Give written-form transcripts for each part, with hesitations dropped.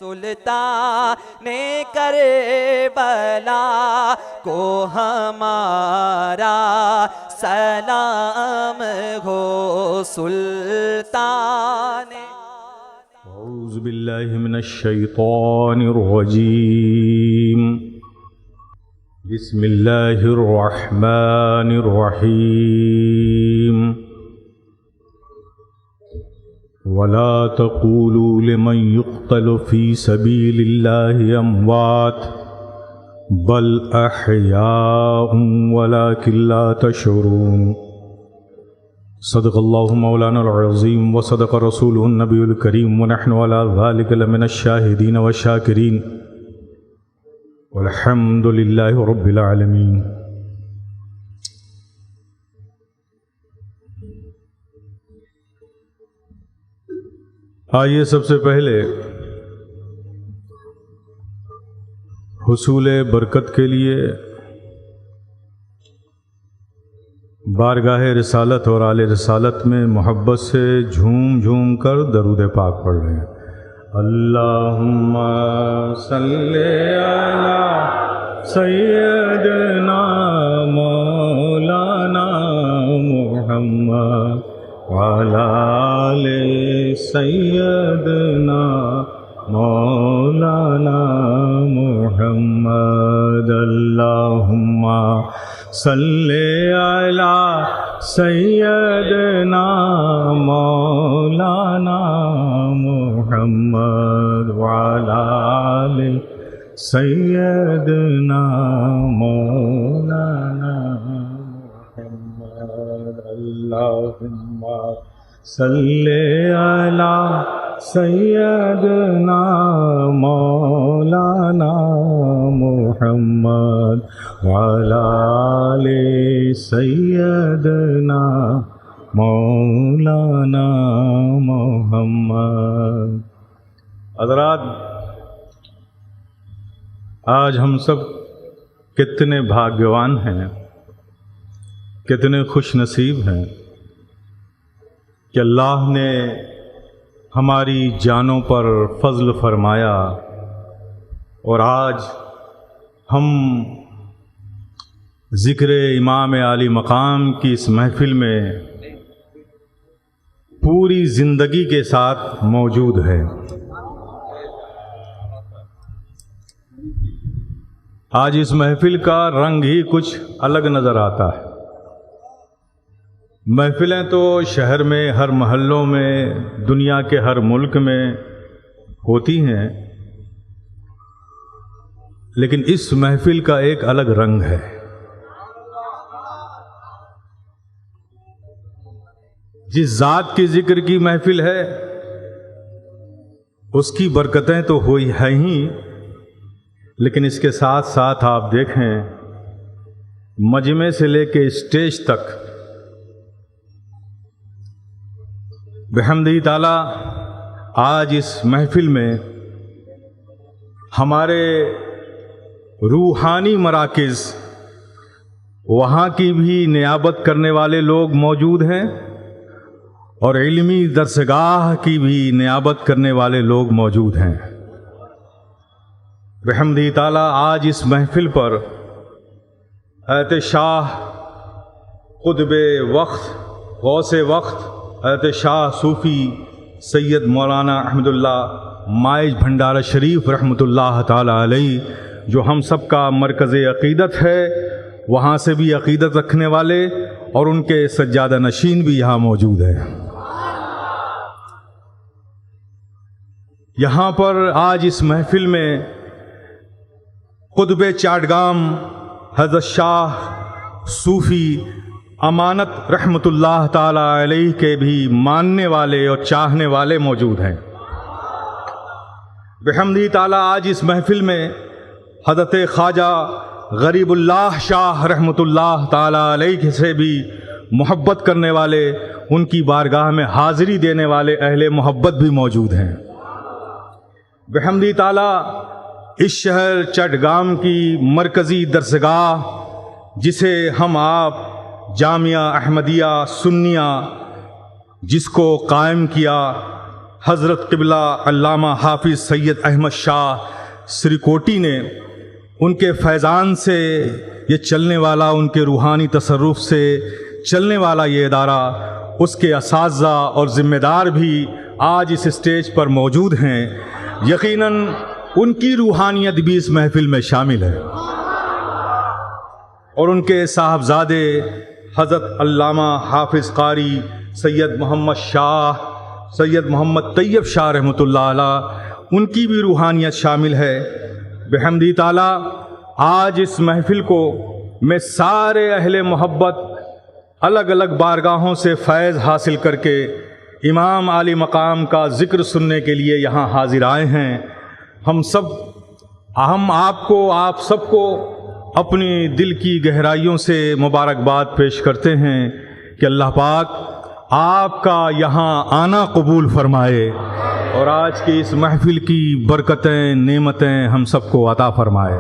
سلطان کربلا کو ہمارا سلام ہو سلطان. اعوذ باللہ من الشیطان الرجیم. بسم اللہ الرحمن الرحیم. ولا تقولوا لمن يقتل في سبيل الله أموات بل أحياء ولكن لا تشعرون. صدق الله مولانا العظيم وصدق رسوله النبي الكريم ونحن على ذلك لمن الشاهدين والشاكرين والحمد لله رب العالمين. آئیے سب سے پہلے حصول برکت کے لیے بارگاہ رسالت اور آل رسالت میں محبت سے جھوم جھوم کر درود پاک پڑھ رہے ہیں. اللہم صلی علی سیدنا مولانا محمد وعلی آل سیدنا مولانا محمد. اللہم صلی علی سیدنا مولانا محمد وعلی آل سیدنا مولانا محمد. اللہم صلی علی سیدنا مولانا محمد وعلی آل سیدنا مولانا محمد. حضرات، آج ہم سب کتنے بھاگیوان ہیں، کتنے خوش نصیب ہیں کہ اللہ نے ہماری جانوں پر فضل فرمایا اور آج ہم ذکر امام عالی مقام کی اس محفل میں پوری زندگی کے ساتھ موجود ہے. آج اس محفل کا رنگ ہی کچھ الگ نظر آتا ہے. محفلیں تو شہر میں ہر محلوں میں دنیا کے ہر ملک میں ہوتی ہیں، لیکن اس محفل کا ایک الگ رنگ ہے. جس ذات کی ذکر کی محفل ہے اس کی برکتیں تو ہوئی ہیں ہی، لیکن اس کے ساتھ ساتھ آپ دیکھیں مجمع سے لے کے اسٹیج تک بحمدہ تعالی آج اس محفل میں ہمارے روحانی مراکز، وہاں کی بھی نیابت کرنے والے لوگ موجود ہیں اور علمی درسگاہ کی بھی نیابت کرنے والے لوگ موجود ہیں. بحمدہ تعالی آج اس محفل پر حضرت شاہ قطب وقت غوث وقت حضرت شاہ صوفی سید مولانا احمد اللہ مائج بھنڈارہ شریف رحمۃ اللہ تعالی علیہ، جو ہم سب کا مرکز عقیدت ہے، وہاں سے بھی عقیدت رکھنے والے اور ان کے سجادہ نشین بھی یہاں موجود ہیں. یہاں پر آج اس محفل میں قطب چاٹگام حضرت شاہ صوفی امانت رحمۃ اللہ تعالی علیہ کے بھی ماننے والے اور چاہنے والے موجود ہیں. بحمدہ تعالی آج اس محفل میں حضرت خواجہ غریب اللہ شاہ رحمۃ اللہ تعالی علیہ سے بھی محبت کرنے والے، ان کی بارگاہ میں حاضری دینے والے اہل محبت بھی موجود ہیں. بحمدہ تعالی اس شہر چٹگام کی مرکزی درسگاہ، جسے ہم آپ جامعہ احمدیہ سنیہ جس کو قائم کیا حضرت قبلہ علامہ حافظ سید احمد شاہ سریکوٹی نے ان کے فیضان سے یہ چلنے والا، ان کے روحانی تصرف سے چلنے والا یہ ادارہ، اس کے اساتذہ اور ذمہ دار بھی آج اس اسٹیج پر موجود ہیں۔ یقیناً ان کی روحانیت بھی اس محفل میں شامل ہے، اور ان کے صاحبزادے حضرت علامہ حافظ قاری سید محمد شاہ، سید محمد طیب شاہ رحمۃ اللہ علیہ، ان کی بھی روحانیت شامل ہے۔ بحمدی تعالیٰ آج اس محفل کو میں سارے اہل محبت الگ الگ بارگاہوں سے فیض حاصل کر کے امام عالی مقام کا ذکر سننے کے لیے یہاں حاضر آئے ہیں۔ ہم آپ سب کو اپنی دل کی گہرائیوں سے مبارکباد پیش کرتے ہیں کہ اللہ پاک آپ کا یہاں آنا قبول فرمائے، اور آج کی اس محفل کی برکتیں، نعمتیں ہم سب کو عطا فرمائے۔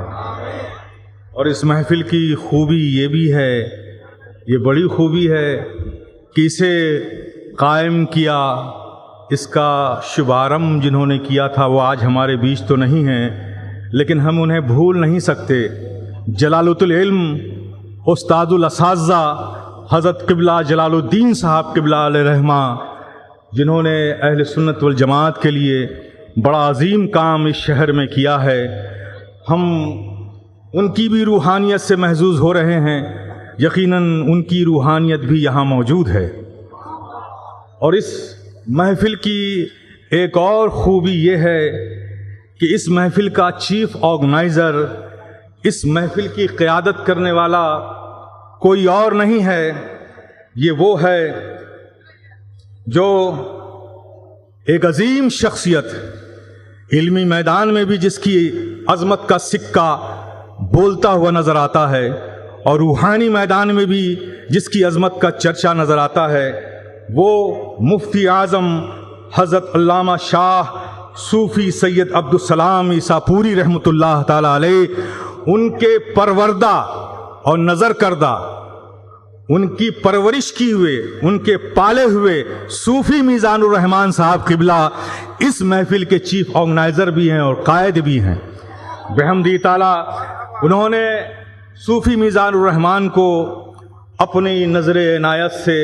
اور اس محفل کی خوبی یہ بھی ہے، یہ بڑی خوبی ہے کہ اسے قائم کیا، اس کا شبارم جنہوں نے کیا تھا وہ آج ہمارے بیچ تو نہیں ہیں، لیکن ہم انہیں بھول نہیں سکتے۔ جلالۃ العلم استاد الاساتذہ حضرت قبلہ جلال الدین صاحب قبلہ علیہ رحمہ، جنہوں نے اہل سنت والجماعت کے لیے بڑا عظیم کام اس شہر میں کیا ہے، ہم ان کی بھی روحانیت سے محظوظ ہو رہے ہیں۔ یقیناً ان کی روحانیت بھی یہاں موجود ہے۔ اور اس محفل کی ایک اور خوبی یہ ہے کہ اس محفل کا چیف آرگنائزر، اس محفل کی قیادت کرنے والا کوئی اور نہیں ہے، یہ وہ ہے جو ایک عظیم شخصیت، علمی میدان میں بھی جس کی عظمت کا سکہ بولتا ہوا نظر آتا ہے، اور روحانی میدان میں بھی جس کی عظمت کا چرچا نظر آتا ہے، وہ مفتی اعظم حضرت علامہ شاہ صوفی سید عبدالسلام عیسیٰ پوری رحمۃ اللہ تعالی علیہ، ان کے پروردہ اور نظر کردہ، ان کی پرورش کی ہوئے، ان کے پالے ہوئے صوفی میزان الرحمان صاحب قبلہ اس محفل کے چیف آرگنائزر بھی ہیں اور قائد بھی ہیں۔ بحمدی تعالیٰ انہوں نے صوفی میزان الرحمان کو اپنی نظر عنایت سے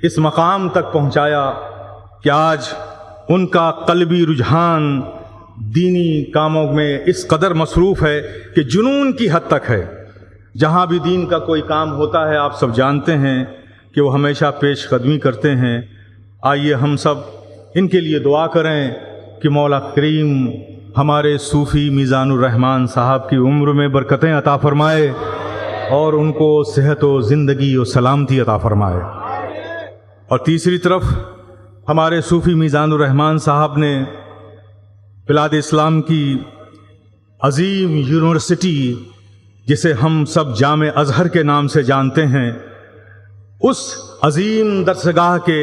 اس مقام تک پہنچایا کہ آج ان کا قلبی رجحان دینی کاموں میں اس قدر مصروف ہے کہ جنون کی حد تک ہے۔ جہاں بھی دین کا کوئی کام ہوتا ہے آپ سب جانتے ہیں کہ وہ ہمیشہ پیش قدمی کرتے ہیں۔ آئیے ہم سب ان کے لیے دعا کریں کہ مولا کریم ہمارے صوفی میزان الرحمان صاحب کی عمر میں برکتیں عطا فرمائے، اور ان کو صحت و زندگی و سلامتی عطا فرمائے۔ اور تیسری طرف ہمارے صوفی میزان الرحمان صاحب نے بلاد اسلام کی عظیم یونیورسٹی، جسے ہم سب جامع ازہر کے نام سے جانتے ہیں، اس عظیم درسگاہ کے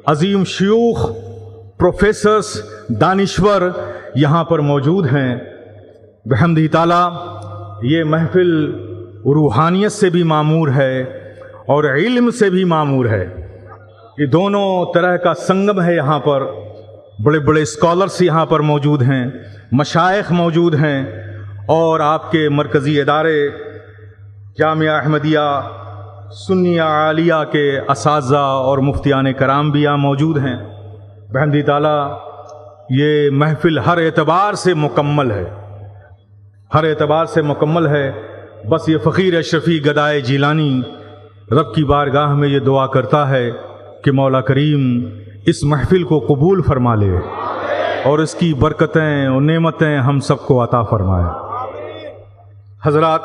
عظیم شیوخ، پروفیسرز، دانشور یہاں پر موجود ہیں۔ بحمدہ تعالیٰ یہ محفل روحانیت سے بھی معمور ہے اور علم سے بھی معمور ہے، یہ دونوں طرح کا سنگم ہے۔ یہاں پر بڑے بڑے اسکالرس یہاں پر موجود ہیں، مشائخ موجود ہیں، اور آپ کے مرکزی ادارے جامعہ احمدیہ سنیہ عالیہ کے اساتذہ اور مفتیان کرام بھی یہاں موجود ہیں۔ بحمدہ تعالیٰ یہ محفل ہر اعتبار سے مکمل ہے، ہر اعتبار سے مکمل ہے۔ بس یہ فقیر اشرفی گدائے جیلانی رب کی بارگاہ میں یہ دعا کرتا ہے کہ مولا کریم اس محفل کو قبول فرما لے اور اس کی برکتیں اور نعمتیں ہم سب کو عطا فرمائے۔ حضرات،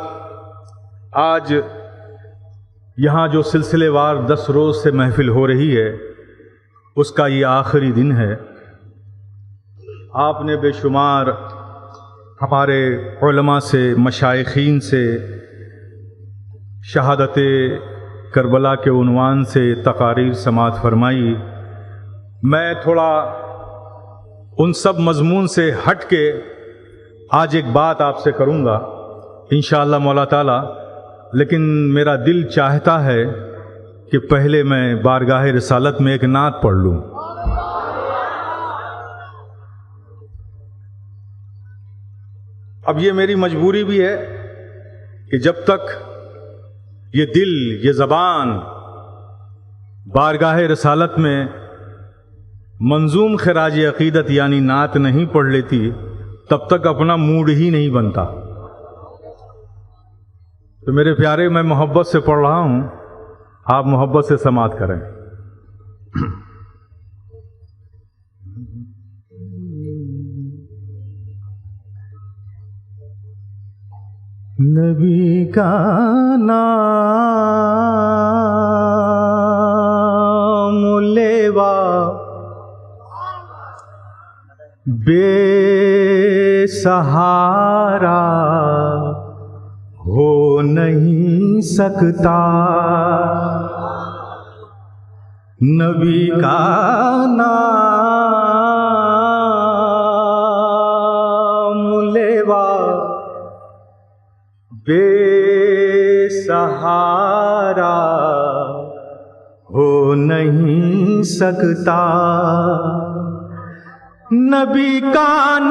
آج یہاں جو سلسلے وار 10 روز سے محفل ہو رہی ہے، اس کا یہ آخری دن ہے۔ آپ نے بے شمار ہمارے علماء سے، مشائخین سے شہادت کربلا کے عنوان سے تقاریر سماعت فرمائی۔ میں تھوڑا ان سب مضمون سے ہٹ کے آج ایک بات آپ سے کروں گا انشاءاللہ مولا تعالیٰ، لیکن میرا دل چاہتا ہے کہ پہلے میں بارگاہ رسالت میں ایک نعت پڑھ لوں۔ اب یہ میری مجبوری بھی ہے کہ جب تک یہ دل، یہ زبان بارگاہ رسالت میں منظوم خراج عقیدت یعنی نعت نہیں پڑھ لیتی، تب تک اپنا موڈ ہی نہیں بنتا. تو میرے پیارے، میں محبت سے پڑھ رہا ہوں، آپ محبت سے سماعت کریں. نبی کا نام لیوا بے سہارا ہو نہیں سکتا. نبی کا نام لیوا بے سہارا ہو نہیں سکتا. نبی کا نام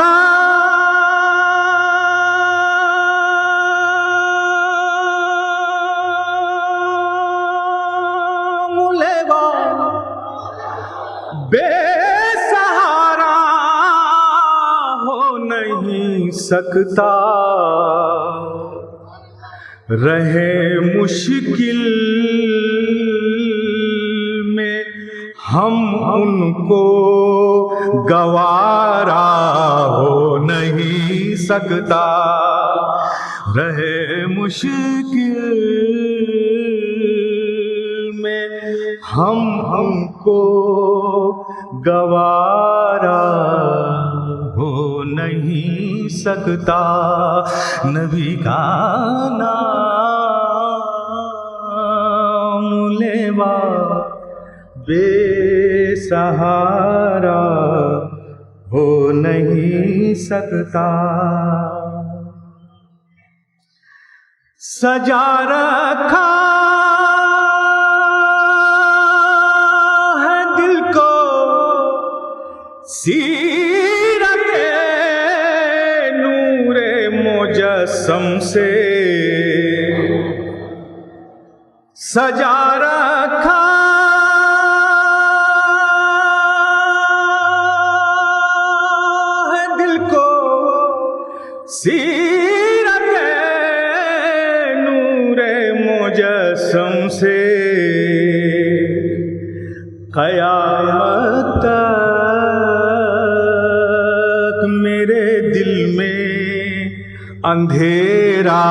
لیوا بے سہارا ہو نہیں سکتا. رہے مشکل میں ہم ان کو گوارا ہو نہیں سکتا. رہے مشکل میں ہم کو گوارا ہو نہیں سکتا. نبی کا نام لیوا بے سہارا ہو نہیں سکتا. سجا رکھا ہے دل کو سیرت نور مجسم سے. سجا رکھا ہے دل کو سیرت نور مجسم سے. قیامت تک میرے دل میں اندھیرا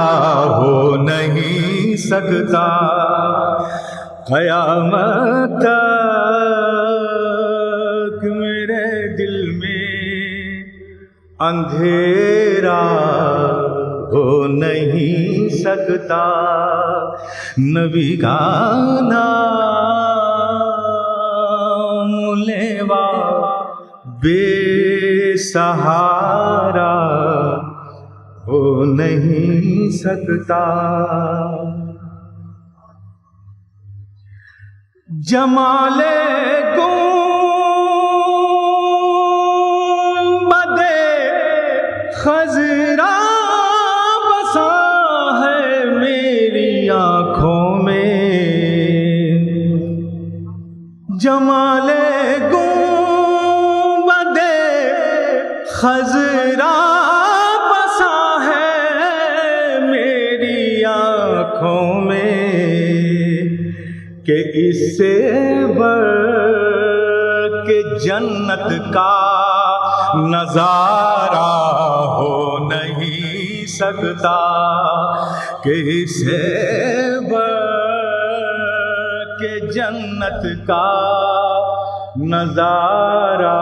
ہو نہیں سکتا. قیامت تک میرے دل میں اندھیرا ہو نہیں سکتا. نبی کا نام لیوا بے سہارا ہو نہیں سکتا. جمال گنبد خضرا بسا ہے میری آنکھوں میں. جمال گنبد خضرا بسا ہے میری آنکھوں میں کہ اس سے بڑھ کے جنت کا نظارہ ہو نہیں سکتا. کہ اس سے بڑھ کے جنت کا نظارہ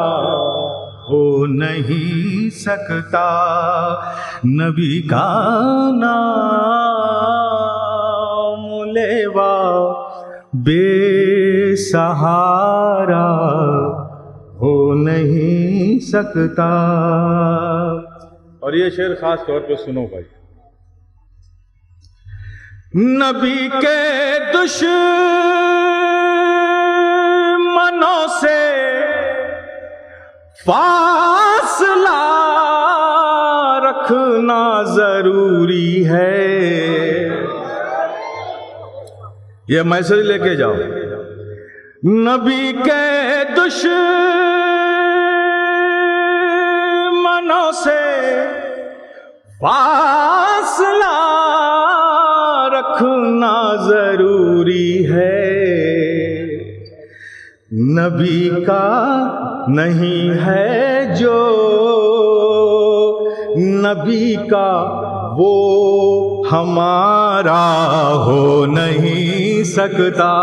ہو نہیں سکتا. نبی کا نام لیوا بے سہارا ہو نہیں سکتا. اور یہ شعر خاص طور پہ سنو بھائی. نبی کے دشمنوں سے فاصلہ رکھ رکھنا ضروری ہے. یہ میسج لے کے جاؤ. نبی کے دشمنوں سے فاصلہ رکھنا ضروری ہے. نبی کا نہیں ہے جو نبی کا وہ ہمارا ہو نہیں سکتا.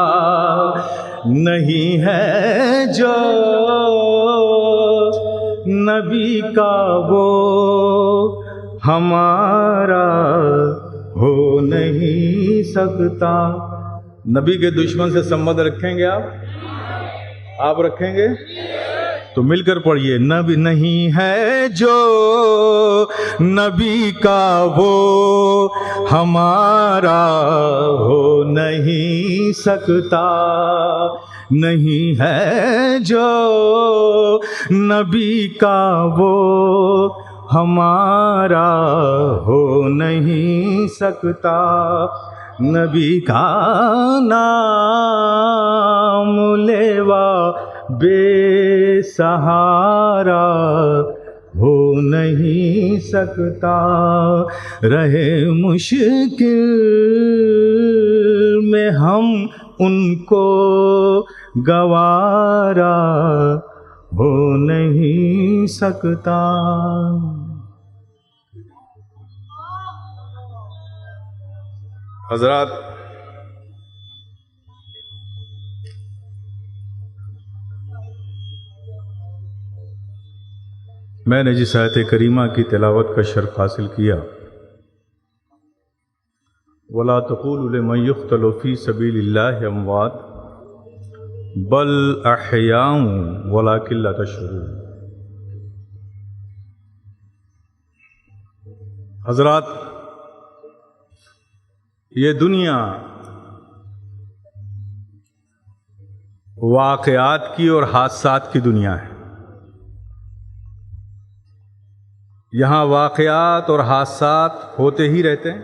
نہیں ہے جو نبی کا وہ ہمارا ہو نہیں سکتا. نبی کے دشمن سے سمبند رکھیں گے آپ رکھیں گے تو مل کر پڑھیے. نبی نہیں ہے جو نبی کا وہ ہمارا ہو نہیں سکتا. نہیں ہے جو نبی کا وہ ہمارا ہو نہیں سکتا. نبی کا نام لیوا بے سہارا ہو نہیں سکتا. رہے مشکل میں ہم ان کو گوارا ہو نہیں سکتا. حضرات، میں نے جس آیت کریمہ کی تلاوت کا شرف حاصل کیا، وَلَا تَقُولُوا لِمَنْ يُقْتَلُ فِي سَبِيلِ اللَّهِ أَمْوَاتٌ بَلْ أَحْيَاءٌ وَلَكِنْ لَا تَشْعُرُونَ. حضرات، یہ دنیا واقعات کی اور حادثات کی دنیا ہے. یہاں واقعات اور حادثات ہوتے ہی رہتے ہیں.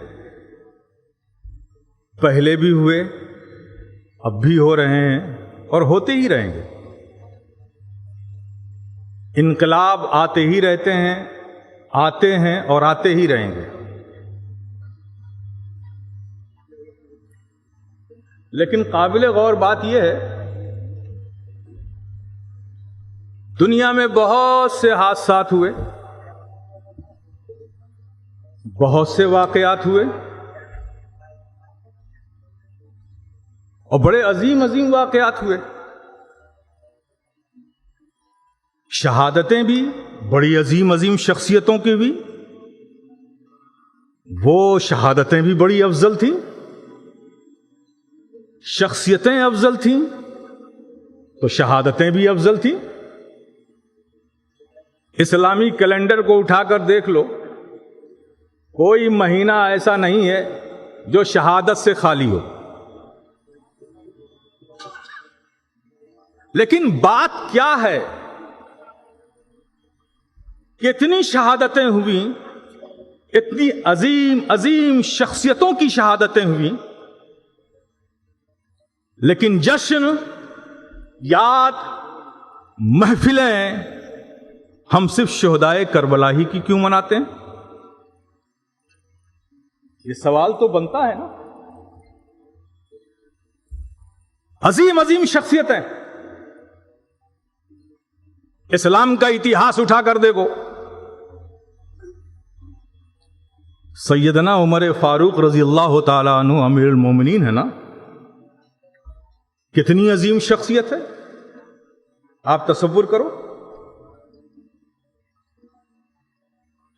پہلے بھی ہوئے، اب بھی ہو رہے ہیں اور ہوتے ہی رہیں گے. انقلاب آتے ہی رہتے ہیں، آتے ہیں اور آتے ہی رہیں گے. لیکن قابل غور بات یہ ہے، دنیا میں بہت سے حادثات ہوئے، بہت سے واقعات ہوئے اور بڑے عظیم عظیم واقعات ہوئے. شہادتیں بھی بڑی عظیم عظیم شخصیتوں کی بھی، وہ شہادتیں بھی بڑی افضل تھیں، شخصیتیں افضل تھیں تو شہادتیں بھی افضل تھیں. اسلامی کیلنڈر کو اٹھا کر دیکھ لو، کوئی مہینہ ایسا نہیں ہے جو شہادت سے خالی ہو. لیکن بات کیا ہے کہ اتنی شہادتیں ہوئیں، اتنی عظیم عظیم شخصیتوں کی شہادتیں ہوئیں، لیکن جشن، یاد، محفلیں ہم صرف شہدائے کربلا ہی کی کیوں مناتے ہیں؟ یہ سوال تو بنتا ہے نا. عظیم عظیم شخصیتیں، اسلام کا اتہاس اٹھا کر دیکھو. سیدنا عمر فاروق رضی اللہ تعالیٰ عنہ امیر المومنین ہے نا، کتنی عظیم شخصیت ہے. آپ تصور کرو،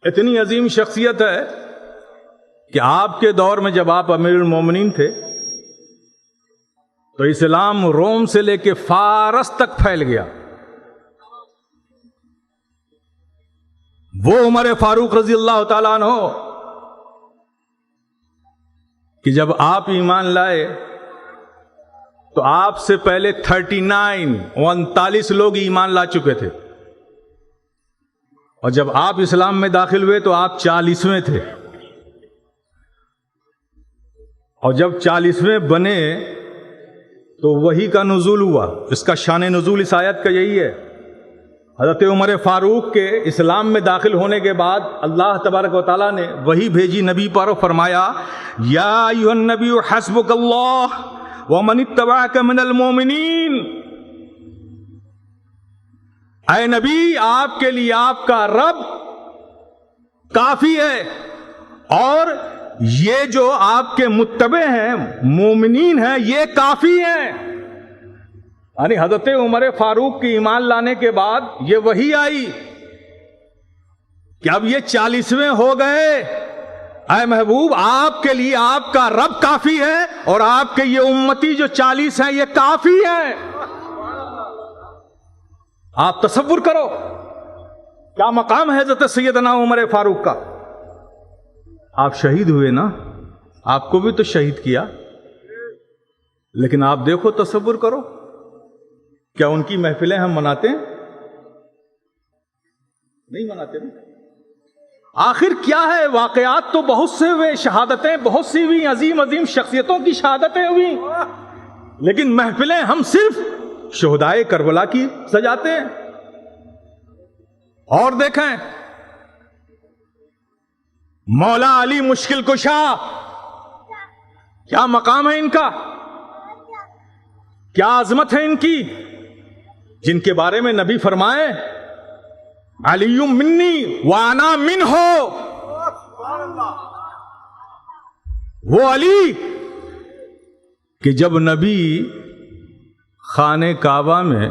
اتنی عظیم شخصیت ہے کہ آپ کے دور میں جب آپ امیر المومنین تھے تو اسلام روم سے لے کے فارس تک پھیل گیا. وہ عمر فاروق رضی اللہ تعالیٰ عنہ کہ جب آپ ایمان لائے تو آپ سے پہلے 39 لوگ ایمان لا چکے تھے، اور جب آپ اسلام میں داخل ہوئے تو آپ 40ویں تھے، اور جب 40ویں بنے تو وحی کا نزول ہوا۔ اس کا شان نزول اس آیت کا یہی ہے۔ حضرت عمر فاروق کے اسلام میں داخل ہونے کے بعد اللہ تبارک و تعالیٰ نے وحی بھیجی نبی پر اور فرمایا یا ایھا النبی حسبک اللہ ومن اتبعک من المؤمنین، اے نبی آپ کے لیے آپ کا رب کافی ہے، اور یہ جو آپ کے متبع ہیں مومنین ہیں یہ کافی ہیں۔ یعنی حضرت عمر فاروق کی ایمان لانے کے بعد یہ وحی آئی کہ اب یہ 40ویں ہو گئے، اے محبوب آپ کے لیے آپ کا رب کافی ہے، اور آپ کے یہ امتی جو 40 ہیں یہ کافی ہیں۔ آپ تصور کرو کیا مقام ہے حضرت سیدنا عمر فاروق کا۔ آپ شہید ہوئے نا، آپ کو بھی تو شہید کیا، لیکن آپ دیکھو تصور کرو، کیا ان کی محفلیں ہم مناتے ہیں؟ نہیں مناتے نا۔ آخر کیا ہے، واقعات تو بہت سے ہوئے، شہادتیں بہت سی ہوئی، عظیم عظیم شخصیتوں کی شہادتیں ہوئی، لیکن محفلیں ہم صرف شہدائے کربلا کی سجاتے ہیں۔ اور دیکھیں مولا علی مشکل کشا، کیا مقام ہے ان کا، کیا عظمت ہے ان کی، جن کے بارے میں نبی فرمائے علی منی وانا منہ، وہ علی کہ جب نبی خانہ کعبہ میں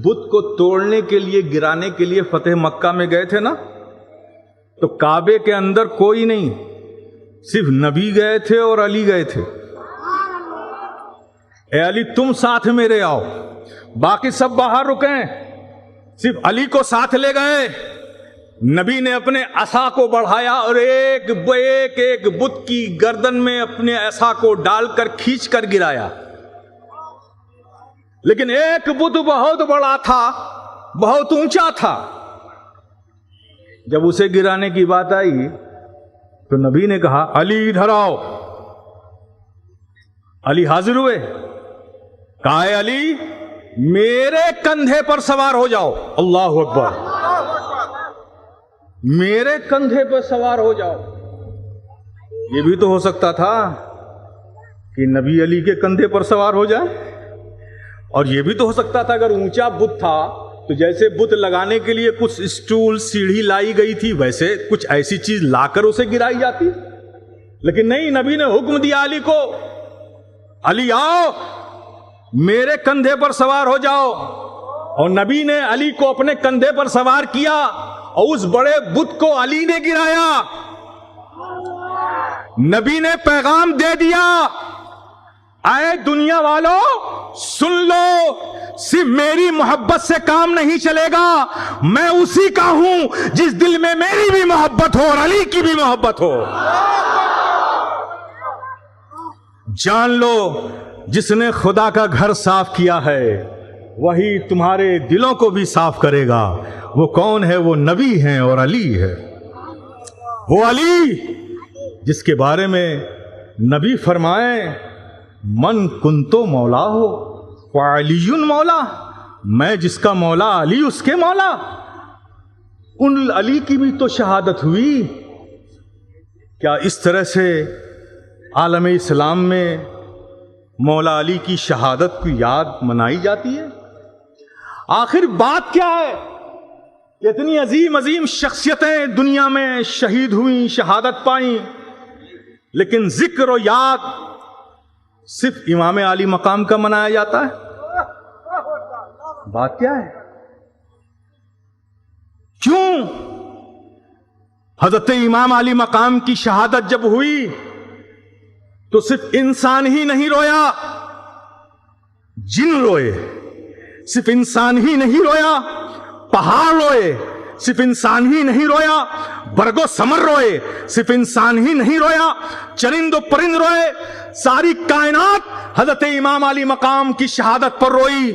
بت کو توڑنے کے لیے گرانے کے لیے فتح مکہ میں گئے تھے نا، تو کعبے کے اندر کوئی نہیں، صرف نبی گئے تھے اور علی گئے تھے۔ اے علی تم ساتھ میرے آؤ، باقی سب باہر رکیں، صرف علی کو ساتھ لے گئے۔ نبی نے اپنے عصا کو بڑھایا اور ایک ایک بت کی گردن میں اپنے عصا کو ڈال کر کھینچ کر گرایا، لیکن ایک بت بہت بڑا تھا، بہت اونچا تھا۔ جب اسے گرانے کی بات آئی تو نبی نے کہا علی ادھر آؤ۔ علی حاضر ہوئے، کہا اے علی میرے کندھے پر سوار ہو جاؤ۔ اللہ اکبر، میرے کندھے پر سوار ہو جاؤ۔ یہ بھی تو ہو سکتا تھا کہ نبی علی کے کندھے پر سوار ہو جائے، اور یہ بھی تو ہو سکتا تھا اگر اونچا بت تھا تو جیسے بت لگانے کے لیے کچھ اسٹول سیڑھی لائی گئی تھی ویسے کچھ ایسی چیز لا کر اسے گرائی جاتی، لیکن نہیں، نبی نے حکم دیا علی کو علی آؤ میرے کندھے پر سوار ہو جاؤ، اور نبی نے علی کو اپنے کندھے پر سوار کیا اور اس بڑے بت کو علی نے گرایا۔ نبی نے پیغام دے دیا اے دنیا والوں سن لو، صرف میری محبت سے کام نہیں چلے گا، میں اسی کا ہوں جس دل میں میری بھی محبت ہو اور علی کی بھی محبت ہو۔ جان لو جس نے خدا کا گھر صاف کیا ہے وہی تمہارے دلوں کو بھی صاف کرے گا۔ وہ کون ہے؟ وہ نبی ہیں اور علی ہے۔ وہ علی جس کے بارے میں نبی فرمائیں من کنتو مولا ہو وعلی مولا، میں جس کا مولا علی اس کے مولا۔ ان علی کی بھی تو شہادت ہوئی۔ کیا اس طرح سے عالم اسلام میں مولا علی کی شہادت کی یاد منائی جاتی ہے؟ آخر بات کیا ہے؟ اتنی عظیم عظیم شخصیتیں دنیا میں شہید ہوئیں، شہادت پائیں، لیکن ذکر و یاد صرف امام علی مقام کا منایا جاتا ہے۔ بات کیا ہے؟ کیوں؟ حضرت امام علی مقام کی شہادت جب ہوئی تو صرف انسان ہی نہیں رویا، جن روئے۔ صرف انسان ہی نہیں رویا، پہاڑ روئے۔ صرف انسان ہی نہیں رویا، برگ و ثمر روئے۔ صرف انسان ہی نہیں رویا، چرند و پرند روئے۔ ساری کائنات حضرت امام علی مقام کی شہادت پر روئی۔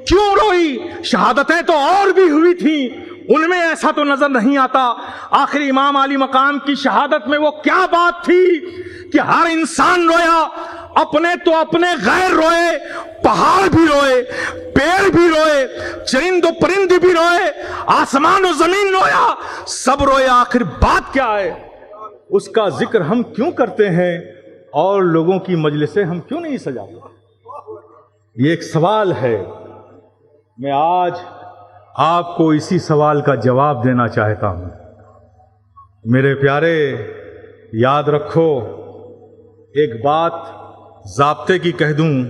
کیوں روئی؟ شہادتیں تو اور بھی ہوئی تھیں، ان میں ایسا تو نظر نہیں آتا۔ آخر امام علی مقام کی شہادت میں وہ کیا بات تھی کہ ہر انسان رویا، اپنے تو اپنے غیر روئے، پہاڑ بھی روئے، پیڑ بھی روئے، چرند و پرند بھی روئے، آسمان و زمین رویا، سب روئے۔ آخر بات کیا ہے؟ اس کا ذکر ہم کیوں کرتے ہیں اور لوگوں کی مجلسیں ہم کیوں نہیں سجاتے؟ یہ ایک سوال ہے۔ میں آج آپ کو اسی سوال کا جواب دینا چاہتا ہوں۔ میرے پیارے، یاد رکھو، ایک بات ضابطے کی کہہ دوں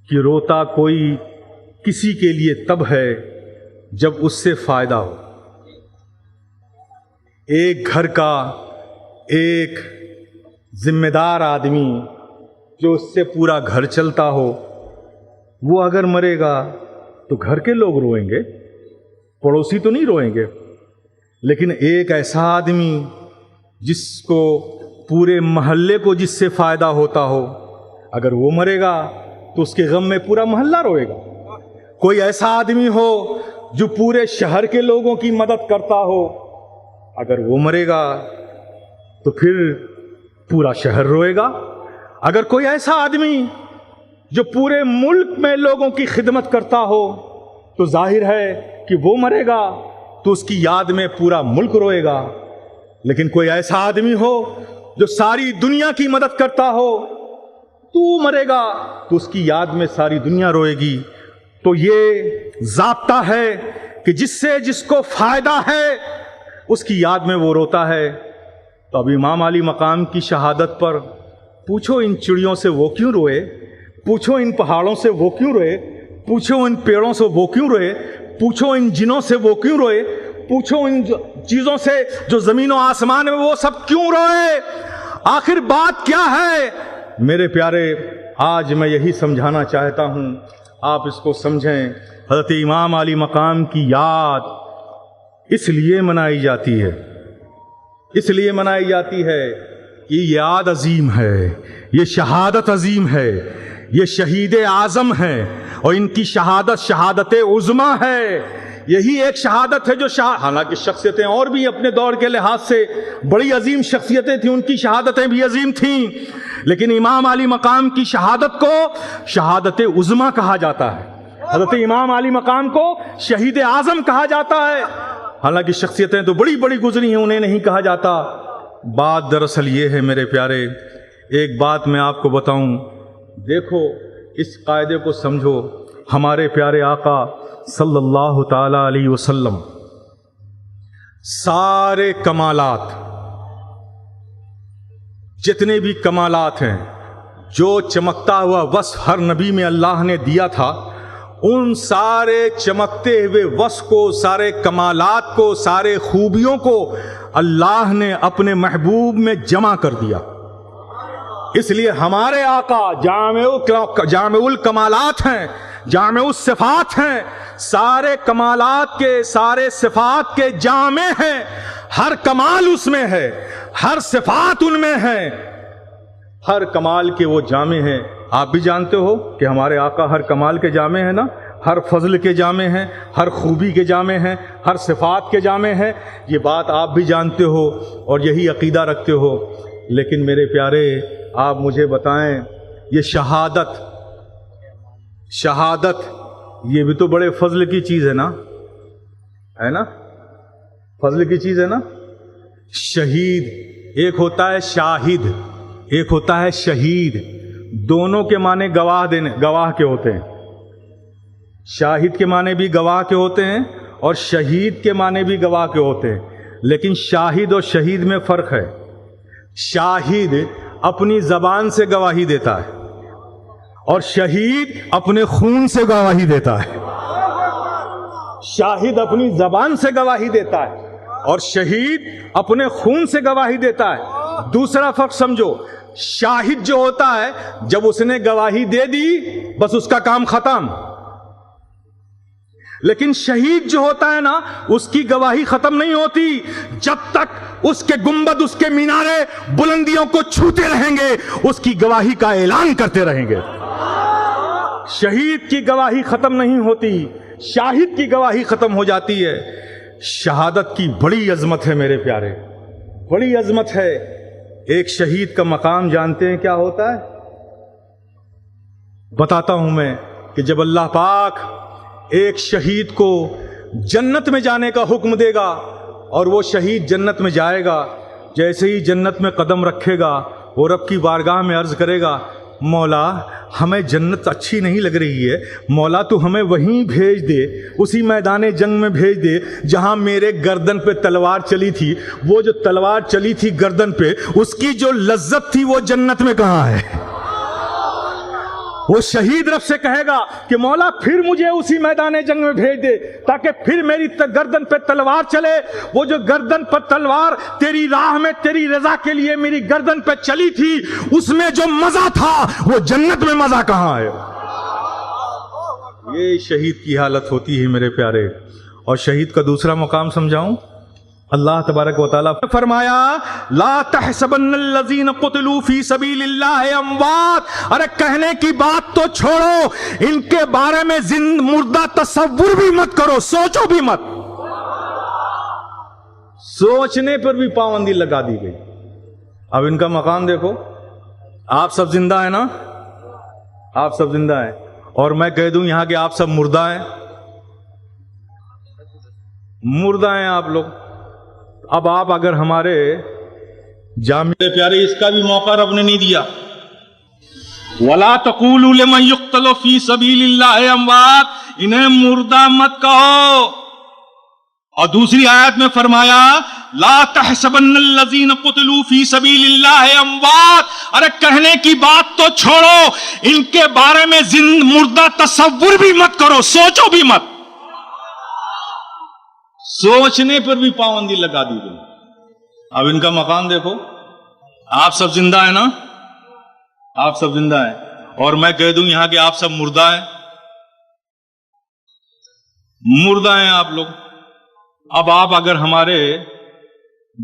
کہ روتا کوئی کسی کے لیے تب ہے جب اس سے فائدہ ہو۔ ایک گھر کا ایک ذمہ دار آدمی جو اس سے پورا گھر چلتا ہو، وہ اگر مرے گا تو گھر کے لوگ روئیں گے، پڑوسی تو نہیں روئیں گے۔ لیکن ایک ایسا آدمی جس کو پورے محلے کو جس سے فائدہ ہوتا ہو، اگر وہ مرے گا تو اس کے غم میں پورا محلہ روئے گا۔ کوئی ایسا آدمی ہو جو پورے شہر کے لوگوں کی مدد کرتا ہو، اگر وہ مرے گا تو پھر پورا شہر روئے گا۔ اگر کوئی ایسا آدمی جو پورے ملک میں لوگوں کی خدمت کرتا ہو تو ظاہر ہے کہ وہ مرے گا تو اس کی یاد میں پورا ملک روئے گا۔ لیکن کوئی ایسا آدمی ہو جو ساری دنیا کی مدد کرتا ہو تو مرے گا تو اس کی یاد میں ساری دنیا روئے گی۔ تو یہ ضابطہ ہے کہ جس کو فائدہ ہے اس کی یاد میں وہ روتا ہے۔ تو اب امام علی مقام کی شہادت پر پوچھو ان چڑیوں سے وہ کیوں روئے، پوچھو ان پہاڑوں سے وہ کیوں روئے، پوچھو ان پیڑوں سے وہ کیوں روئے، پوچھو ان جنوں سے وہ کیوں روئے، پوچھو ان چیزوں سے جو زمین و آسمان میں وہ سب کیوں روئے۔ آخر بات کیا ہے؟ میرے پیارے، آج میں یہی سمجھانا چاہتا ہوں، آپ اس کو سمجھیں۔ حضرت امام علی مقام کی یاد اس لیے منائی جاتی ہے، اس لیے منائی جاتی ہے کہ یہ یاد عظیم ہے، یہ شہادت عظیم ہے، یہ شہید اعظم ہے، اور ان کی شہادت شہادت عظمی ہے۔ یہی ایک شہادت ہے جو حالانکہ شخصیتیں اور بھی اپنے دور کے لحاظ سے بڑی عظیم شخصیتیں تھیں، ان کی شہادتیں بھی عظیم تھیں، لیکن امام علی مقام کی شہادت کو شہادت عظمی کہا جاتا ہے۔ حضرت امام علی مقام کو شہید اعظم کہا جاتا ہے۔ حالانکہ شخصیتیں تو بڑی بڑی گزری ہیں، انہیں نہیں کہا جاتا۔ بات دراصل یہ ہے میرے پیارے، ایک بات میں آپ کو بتاؤں، دیکھو اس قاعدے کو سمجھو۔ ہمارے پیارے آقا صلی اللہ تعالی علیہ وسلم سارے کمالات، جتنے بھی کمالات ہیں، جو چمکتا ہوا وصف ہر نبی میں اللہ نے دیا تھا، ان سارے چمکتے ہوئے وصف کو، سارے کمالات کو، سارے خوبیوں کو اللہ نے اپنے محبوب میں جمع کر دیا۔ اس لیے ہمارے آقا جامع الکمالات ہیں، جامع الصفات ہیں، سارے کمالات کے، سارے صفات کے جامع ہیں۔ ہر کمال اس میں ہے، ہر صفات ان میں ہیں، ہر کمال کے وہ جامع ہیں۔ آپ بھی جانتے ہو کہ ہمارے آقا ہر کمال کے جامع ہیں نا، ہر فضل کے جامع ہیں، ہر خوبی کے جامع ہیں، ہر صفات کے جامع ہیں۔ یہ بات آپ بھی جانتے ہو اور یہی عقیدہ رکھتے ہو۔ لیکن میرے پیارے، آپ مجھے بتائیں، یہ شہادت یہ بھی تو بڑے فضل کی چیز ہے نا، ہے نا؟ فضل کی چیز ہے نا۔ شہید ایک ہوتا ہے، شاہد ایک ہوتا ہے، شہید۔ دونوں کے معنی گواہ کے ہوتے ہیں۔ شاہد کے معنی بھی گواہ کے ہوتے ہیں اور شہید کے معنی بھی گواہ کے ہوتے ہیں، لیکن شاہد اور شہید میں فرق ہے۔ شاہد اپنی زبان سے گواہی دیتا ہے اور شہید اپنے خون سے گواہی دیتا ہے۔ شاہد اپنی زبان سے گواہی دیتا ہے اور شہید اپنے خون سے گواہی دیتا ہے۔ دوسرا فرق سمجھو، شاہد جو ہوتا ہے جب اس نے گواہی دے دی بس اس کا کام ختم، لیکن شہید جو ہوتا ہے نا اس کی گواہی ختم نہیں ہوتی جب تک اس کے گنبد، اس کے مینارے بلندیوں کو چھوتے رہیں گے، اس کی گواہی کا اعلان کرتے رہیں گے۔ شہید کی گواہی ختم نہیں ہوتی، شاہد کی گواہی ختم ہو جاتی ہے۔ شہادت کی بڑی عظمت ہے میرے پیارے، بڑی عظمت ہے۔ ایک شہید کا مقام جانتے ہیں کیا ہوتا ہے؟ بتاتا ہوں میں کہ جب اللہ پاک ایک شہید کو جنت میں جانے کا حکم دے گا اور وہ شہید جنت میں جائے گا، جیسے ہی جنت میں قدم رکھے گا وہ رب کی بارگاہ میں عرض کرے گا، مولا ہمیں جنت اچھی نہیں لگ رہی ہے، مولا تو ہمیں وہیں بھیج دے، اسی میدان جنگ میں بھیج دے جہاں میرے گردن پہ تلوار چلی تھی۔ وہ جو تلوار چلی تھی گردن پہ، اس کی جو لذت تھی وہ جنت میں کہاں ہے؟ وہ شہید رب سے کہے گا کہ مولا پھر مجھے اسی میدان جنگ میں بھیج دے تاکہ پھر میری گردن پہ تلوار چلے۔ وہ جو گردن پر تلوار تیری راہ میں تیری رضا کے لیے میری گردن پہ چلی تھی، اس میں جو مزہ تھا وہ جنت میں مزہ کہاں ہے؟ یہ شہید کی حالت ہوتی ہے میرے پیارے۔ اور شہید کا دوسرا مقام سمجھاؤں؟ اللہ تبارک و تعالیٰ نے فرمایا، لا تحسبن الذین قتلوا فی سبیل اللہ اموات۔ ارے کہنے کی بات تو چھوڑو، ان کے بارے میں مردہ تصور بھی مت کرو، سوچو بھی مت۔ سوچنے پر بھی پابندی لگا دی گئی۔ اب ان کا مقام دیکھو، آپ سب زندہ ہیں نا؟ آپ سب زندہ ہیں، اور میں کہہ دوں یہاں کہ آپ سب مردہ ہیں، مردہ ہیں آپ لوگ۔ اب آپ اگر ہمارے جامع پیارے، اس کا بھی موقع رب نے نہیں دیا۔ وَلَا تَقُولُوا لِمَنْ يُقْتَلُ فِي سَبِيلِ اللَّهِ أَمْوَاتٌ، انہیں مردہ مت کہو۔ اور دوسری آیت میں فرمایا، لا تحسبن الذین قتلوا فی سبیل اللہ اموات۔ ارے کہنے کی بات تو چھوڑو، ان کے بارے میں مردہ تصور بھی مت کرو، سوچو بھی مت۔ سوچنے پر بھی پابندی لگا دی گئی۔ اب ان کا مقام دیکھو، آپ سب زندہ ہیں نا؟ آپ سب زندہ ہیں، اور میں کہہ دوں یہاں کہ آپ سب مردہ ہیں، مردہ ہیں آپ لوگ۔ اب آپ اگر ہمارے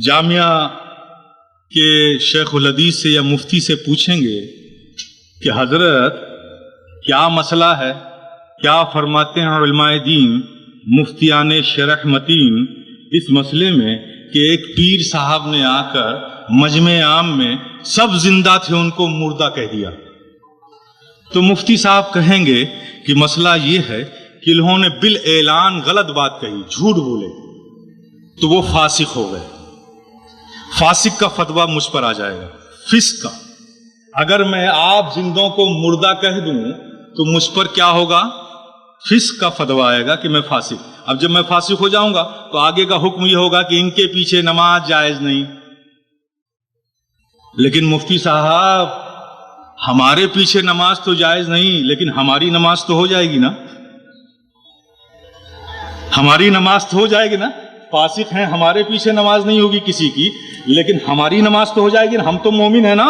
جامعہ کے شیخ الحدیث سے یا مفتی سے پوچھیں گے کہ حضرت کیا مسئلہ ہے، کیا فرماتے ہیں علماء دین مفتیان شرح متین اس مسئلے میں کہ ایک پیر صاحب نے آ کر مجمع عام میں سب زندہ تھے ان کو مردہ کہہ دیا، تو مفتی صاحب کہیں گے کہ مسئلہ یہ ہے کہ انہوں نے بالاعلان غلط بات کہی، جھوٹ بولے، تو وہ فاسق ہو گئے۔ فاسق کا فتویٰ مجھ پر آ جائے گا، فسق کا۔ اگر میں آپ زندوں کو مردہ کہہ دوں تو مجھ پر کیا ہوگا؟ فسق کا فتویٰ آئے گا کہ میں فاسق۔ اب جب میں فاسق ہو جاؤں گا تو آگے کا حکم یہ ہوگا کہ ان کے پیچھے نماز جائز نہیں۔ لیکن مفتی صاحب ہمارے پیچھے نماز تو جائز نہیں، لیکن ہماری نماز تو ہو جائے گی نا، ہماری نماز تو ہو جائے گی نا۔ فاسق ہیں، ہمارے پیچھے نماز نہیں ہوگی کسی کی، لیکن ہماری نماز تو ہو جائے گی نا، ہم تو مومن ہیں نا۔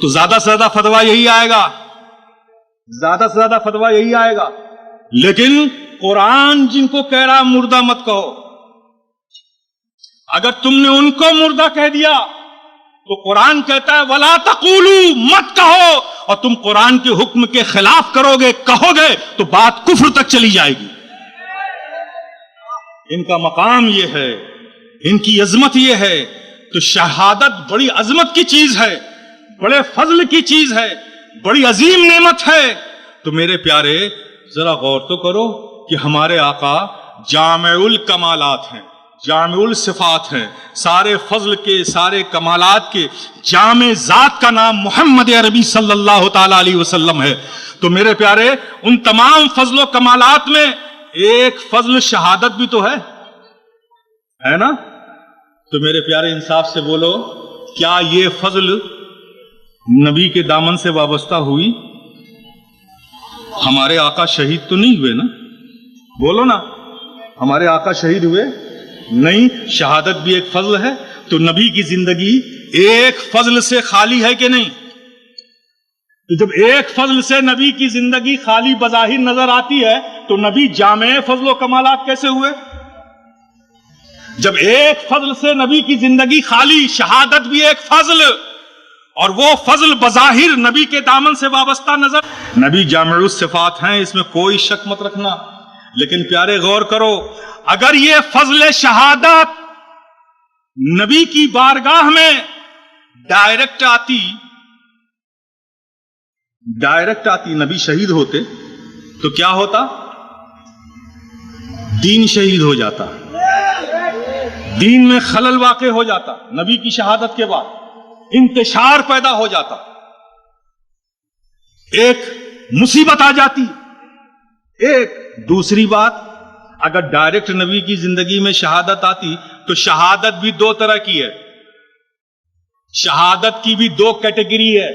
تو زیادہ سے زیادہ فتویٰ یہی آئے گا، زیادہ سے زیادہ فتویٰ یہی آئے گا۔ لیکن قرآن جن کو کہہ رہا مردہ مت کہو، اگر تم نے ان کو مردہ کہہ دیا تو قرآن کہتا ہے وَلَا تَقُولُوا، مت کہو، اور تم قرآن کے حکم کے خلاف کرو گے، کہو گے تو بات کفر تک چلی جائے گی۔ ان کا مقام یہ ہے، ان کی عظمت یہ ہے۔ تو شہادت بڑی عظمت کی چیز ہے، بڑے فضل کی چیز ہے، بڑی عظیم نعمت ہے۔ تو میرے پیارے ذرا غور تو کرو کہ ہمارے آقا جامع الکمالات ہیں، جامع الصفات ہیں، سارے فضل کے، سارے کمالات کے جامع ذات کا نام محمد عربی صلی اللہ تعالی علیہ وسلم ہے۔ تو میرے پیارے ان تمام فضل و کمالات میں ایک فضل شہادت بھی تو ہے نا؟ تو میرے پیارے انصاف سے بولو، کیا یہ فضل نبی کے دامن سے وابستہ ہوئی؟ ہمارے آقا شہید تو نہیں ہوئے نا؟ بولو نا، ہمارے آقا شہید ہوئے نہیں؟ شہادت بھی ایک فضل ہے۔ تو نبی کی زندگی ایک فضل سے خالی ہے کہ نہیں؟ تو جب ایک فضل سے نبی کی زندگی خالی بظاہر نظر آتی ہے تو نبی جامع فضل و کمالات کیسے ہوئے؟ جب ایک فضل سے نبی کی زندگی خالی، شہادت بھی ایک فضل، اور وہ فضل بظاہر نبی کے دامن سے وابستہ نظر، نبی جامع الصفات ہیں، اس میں کوئی شک مت رکھنا۔ لیکن پیارے غور کرو، اگر یہ فضل شہادت نبی کی بارگاہ میں ڈائریکٹ آتی، نبی شہید ہوتے تو کیا ہوتا؟ دین شہید ہو جاتا، دین میں خلل واقع ہو جاتا، نبی کی شہادت کے بعد انتشار پیدا ہو جاتا، ایک مصیبت آ جاتی۔ ایک دوسری بات، اگر ڈائریکٹ نبی کی زندگی میں شہادت آتی تو شہادت بھی دو طرح کی ہے، شہادت کی بھی دو کیٹیگری ہے،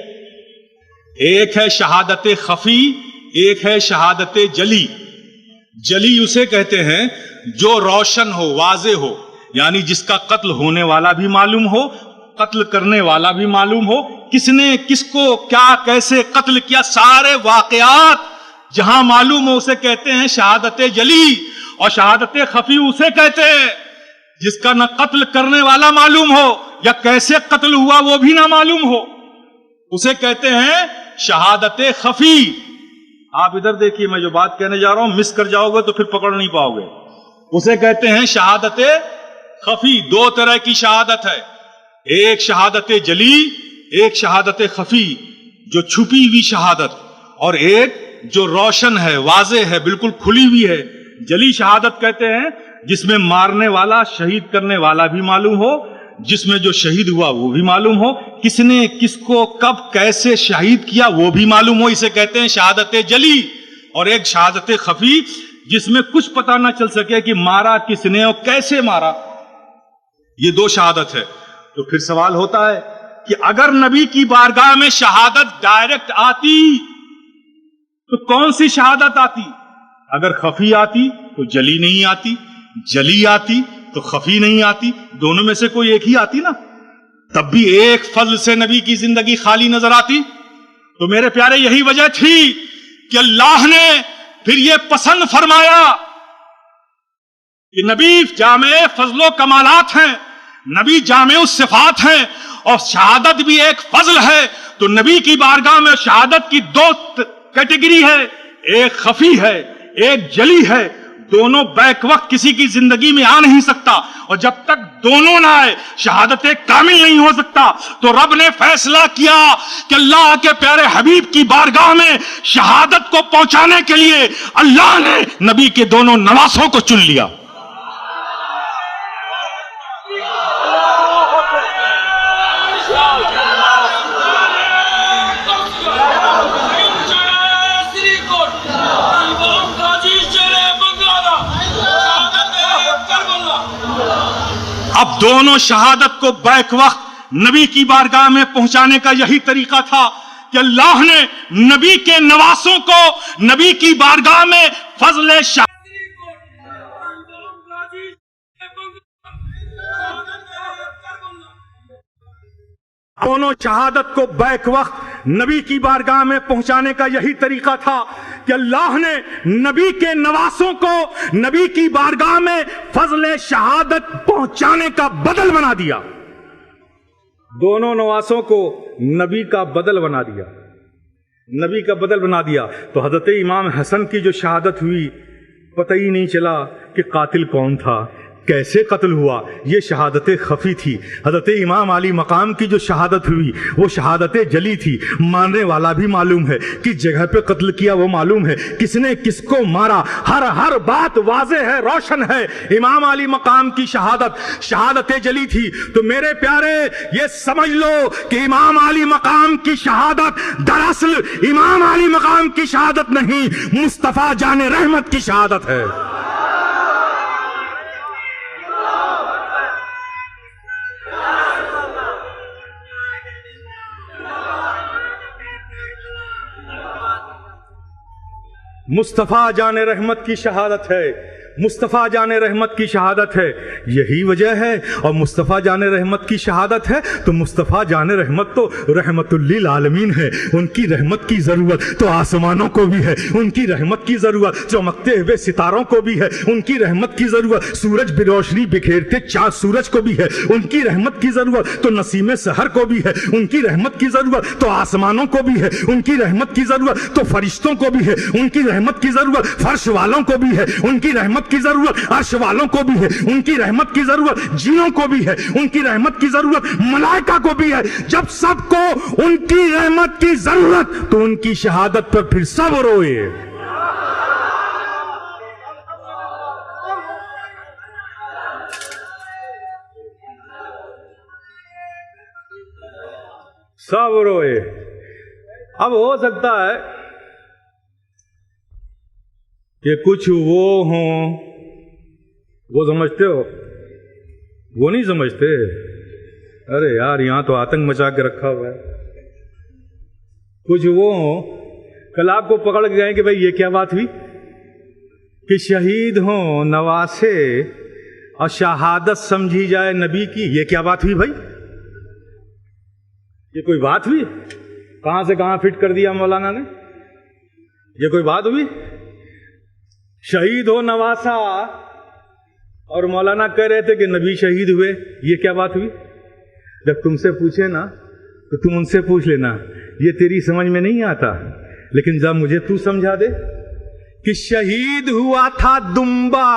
ایک ہے شہادت خفی، ایک ہے شہادت جلی۔ جلی اسے کہتے ہیں جو روشن ہو، واضح ہو، یعنی جس کا قتل ہونے والا بھی معلوم ہو، قتل کرنے والا بھی معلوم ہو، کس نے کس کو کیا کیسے قتل کیا، سارے واقعات جہاں معلوم ہو اسے کہتے ہیں شہادت جلی۔ اور شہادت خفی اسے کہتے ہیں جس کا نہ قتل کرنے والا معلوم ہو یا کیسے قتل ہوا وہ بھی نہ معلوم ہو، اسے کہتے ہیں شہادت خفی۔ آپ ادھر دیکھیے، میں جو بات کہنے جا رہا ہوں مس کر جاؤ گے تو پھر پکڑ نہیں پاؤ گے۔ اسے کہتے ہیں شہادت خفی۔ دو طرح کی شہادت ہے، ایک شہادت جلی، ایک شہادت خفی جو چھپی ہوئی شہادت، اور ایک جو روشن ہے، واضح ہے، بالکل کھلی ہوئی ہے۔ جلی شہادت کہتے ہیں جس میں مارنے والا، شہید کرنے والا بھی معلوم ہو، جس میں جو شہید ہوا وہ بھی معلوم ہو، کس نے کس کو کب کیسے شہید کیا وہ بھی معلوم ہو، اسے کہتے ہیں شہادت جلی۔ اور ایک شہادت خفی جس میں کچھ پتہ نہ چل سکے کہ مارا کس نے اور کیسے مارا۔ یہ دو شہادت ہے۔ تو پھر سوال ہوتا ہے کہ اگر نبی کی بارگاہ میں شہادت ڈائریکٹ آتی تو کون سی شہادت آتی؟ اگر خفی آتی تو جلی نہیں آتی، جلی آتی تو خفی نہیں آتی، دونوں میں سے کوئی ایک ہی آتی نا، تب بھی ایک فضل سے نبی کی زندگی خالی نظر آتی۔ تو میرے پیارے یہی وجہ تھی کہ اللہ نے پھر یہ پسند فرمایا کہ نبی جامع فضل و کمالات ہیں، نبی جامع الصفات ہیں، اور شہادت بھی ایک فضل ہے۔ تو نبی کی بارگاہ میں شہادت کی دو کیٹیگری ہے، ایک خفی ہے، ایک جلی ہے، دونوں بیک وقت کسی کی زندگی میں آ نہیں سکتا، اور جب تک دونوں نہ آئے شہادت کامل نہیں ہو سکتا۔ تو رب نے فیصلہ کیا کہ اللہ کے پیارے حبیب کی بارگاہ میں شہادت کو پہنچانے کے لیے اللہ نے نبی کے دونوں نواسوں کو چن لیا۔ اب دونوں شہادت کو بیک وقت نبی کی بارگاہ میں پہنچانے کا یہی طریقہ تھا کہ اللہ نے نبی کے نواسوں کو نبی کی بارگاہ میں فضل دونوں شہادت کو بیک وقت نبی کی بارگاہ میں پہنچانے کا یہی طریقہ تھا کہ اللہ نے نبی کے نواسوں کو نبی کی بارگاہ میں فضل شہادت پہنچانے کا بدل بنا دیا۔ دونوں نواسوں کو نبی کا بدل بنا دیا، نبی کا بدل بنا دیا۔ تو حضرت امام حسن کی جو شہادت ہوئی، پتہ ہی نہیں چلا کہ قاتل کون تھا، کیسے قتل ہوا، یہ شہادت خفی تھی۔ حضرت امام علی مقام کی جو شہادت ہوئی وہ شہادت جلی تھی، مارنے والا بھی معلوم ہے، کس جگہ پہ قتل کیا وہ معلوم ہے، کس نے کس کو مارا، ہر بات واضح ہے، روشن ہے۔ امام علی مقام کی شہادت جلی تھی۔ تو میرے پیارے یہ سمجھ لو کہ امام علی مقام کی شہادت دراصل امام علی مقام کی شہادت نہیں، مصطفیٰ جان رحمت کی شہادت ہے۔ مصطفیٰ جان رحمت کی شہادت ہے۔ مصطفیٰ جان رحمت کی شہادت ہے، یہی وجہ ہے، اور مصطفیٰ جان رحمت کی شہادت ہے تو مصطفیٰ جان رحمت تو رحمت للعالمین ہے، ان کی رحمت کی ضرورت تو آسمانوں کو بھی ہے، ان کی رحمت کی ضرورت چمکتے ہوئے ستاروں کو بھی ہے، ان کی رحمت کی ضرورت سورج بے روشنی بکھیرتے چاند سورج کو بھی ہے، ان کی رحمت کی ضرورت تو نسیم سحر کو بھی ہے، ان کی رحمت کی ضرورت تو آسمانوں کو بھی ہے، ان کی رحمت کی ضرورت تو فرشتوں کو بھی ہے، ان کی رحمت کی ضرورت فرش والوں کو بھی ہے، ان کی رحمت کی ضرورت عرش والوں کو بھی ہے، ان کی رحمت کی ضرورت جنوں کو بھی ہے، ان کی رحمت کی ضرورت ملائکہ کو بھی ہے۔ جب سب کو ان کی رحمت کی ضرورت تو ان کی شہادت پر پھر سب روئے۔ سب روئے۔ اب ہو سکتا ہے کہ کچھ وہ ہوں، وہ سمجھتے ہو، وہ نہیں سمجھتے، ارے یار یہاں تو آتنک مچا کے رکھا ہوا ہے۔ کچھ وہ ہوں کل آپ کو پکڑ کے گئے کہ بھائی یہ کیا بات ہوئی کہ شہید ہوں نواسے اور شہادت سمجھی جائے نبی کی، یہ کیا بات ہوئی بھائی؟ یہ کوئی بات ہوئی؟ کہاں سے کہاں فٹ کر دیا مولانا نے؟ یہ کوئی بات ہوئی؟ شہید ہو نواسا اور مولانا کہہ رہے تھے کہ نبی شہید ہوئے، یہ کیا بات ہوئی؟ جب تم سے پوچھے نا تو تم ان سے پوچھ لینا، یہ تیری سمجھ میں نہیں آتا، لیکن جب مجھے تو سمجھا دے کہ شہید ہوا تھا دمبا،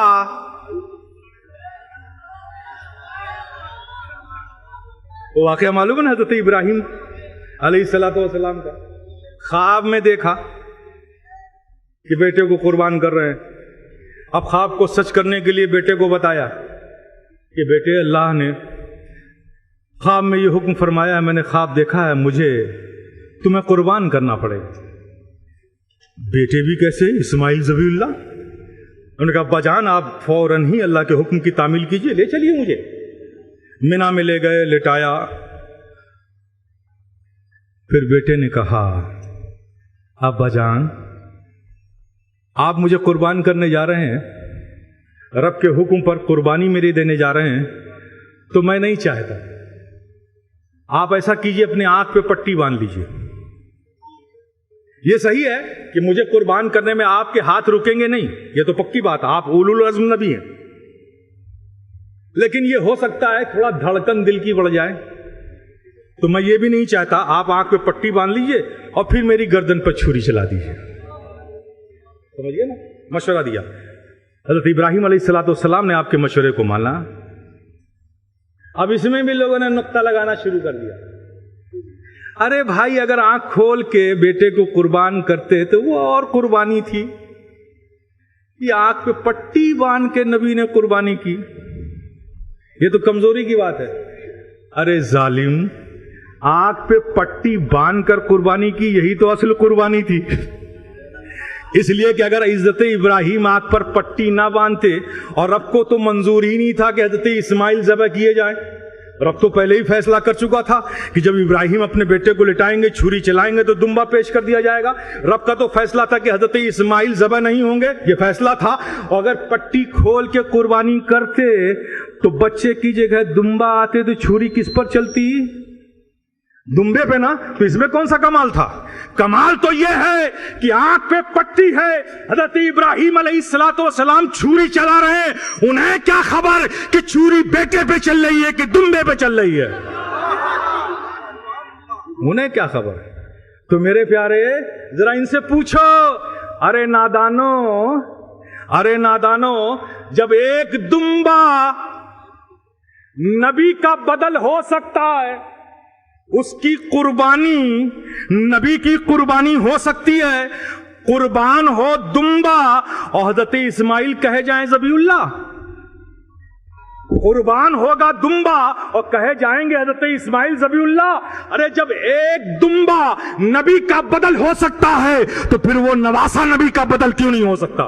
وہ واقعہ معلوم ہے نا حضرت ابراہیم علیہ السلام کا، خواب میں دیکھا کہ بیٹے کو قربان کر رہے ہیں۔ اب خواب کو سچ کرنے کے لیے بیٹے کو بتایا کہ بیٹے اللہ نے خواب میں یہ حکم فرمایا ہے، میں نے خواب دیکھا ہے، مجھے تمہیں قربان کرنا پڑے گا۔ بیٹے بھی کیسے؟ اسماعیل ذبیح اللہ۔ انہوں نے کہا ابا جان آپ فوراً ہی اللہ کے حکم کی تعمیل کیجئے، لے چلیے مجھے۔ مینا میں لے گئے، لٹایا۔ پھر بیٹے نے کہا ابا جان آپ مجھے قربان کرنے جا رہے ہیں، رب کے حکم پر قربانی میری دینے جا رہے ہیں، تو میں نہیں چاہتا، آپ ایسا کیجئے اپنے آنکھ پہ پٹی باندھ لیجئے۔ یہ صحیح ہے کہ مجھے قربان کرنے میں آپ کے ہاتھ رکیں گے نہیں، یہ تو پکی بات، آپ اولو العزم نبی ہیں، لیکن یہ ہو سکتا ہے تھوڑا دھڑکن دل کی بڑھ جائے، تو میں یہ بھی نہیں چاہتا، آپ آنکھ پہ پٹی باندھ لیجئے اور پھر میری گردن پر چھری چلا دیجئے۔ سمجھئے نا؟ مشورہ دیا۔ حضرت ابراہیم علیہ السلام نے آپ کے مشورے کو مانا۔ اب اس میں بھی لوگوں نے نقطہ لگانا شروع کر دیا، ارے بھائی اگر آنکھ کھول کے بیٹے کو قربان کرتے تو وہ اور قربانی تھی، یہ آنکھ پہ پٹی باندھ کے نبی نے قربانی کی، یہ تو کمزوری کی بات ہے۔ ارے ظالم، آنکھ پہ پٹی باندھ کر قربانی کی، یہی تو اصل قربانی تھی۔ اس لیے کہ اگر حضرت ابراہیم آنکھ پر پٹی نہ باندھتے، اور رب کو تو منظور ہی نہیں تھا کہ حضرت اسماعیل ذبح کیے جائیں، رب تو پہلے ہی فیصلہ کر چکا تھا کہ جب ابراہیم اپنے بیٹے کو لٹائیں گے، چھری چلائیں گے تو دمبا پیش کر دیا جائے گا۔ رب کا تو فیصلہ تھا کہ حضرت اسماعیل ذبح نہیں ہوں گے، یہ فیصلہ تھا۔ اور اگر پٹی کھول کے قربانی کرتے تو بچے کی جگہ دمبا آتے تو چھری کس پر چلتی؟ دمبے پہ نا۔ تو اس میں کون سا کمال تھا؟ کمال تو یہ ہے کہ آنکھ پہ پٹی ہے، حضرت ابراہیم علیہ السلام چھری چلا رہے ہیں، انہیں کیا خبر کہ چھری بیٹے پہ چل رہی ہے کہ دمبے پہ چل رہی ہے، انہیں کیا خبر؟ تو میرے پیارے ذرا ان سے پوچھو، ارے نادانو، جب ایک دمبا نبی کا بدل ہو سکتا ہے، اس کی قربانی نبی کی قربانی ہو سکتی ہے، قربان ہو دمبا اور حضرت اسماعیل کہے جائیں ذبیح اللہ، قربان ہوگا دمبا اور کہے جائیں گے حضرت اسماعیل ذبیح اللہ۔ ارے جب ایک دمبا نبی کا بدل ہو سکتا ہے تو پھر وہ نواسا نبی کا بدل کیوں نہیں ہو سکتا؟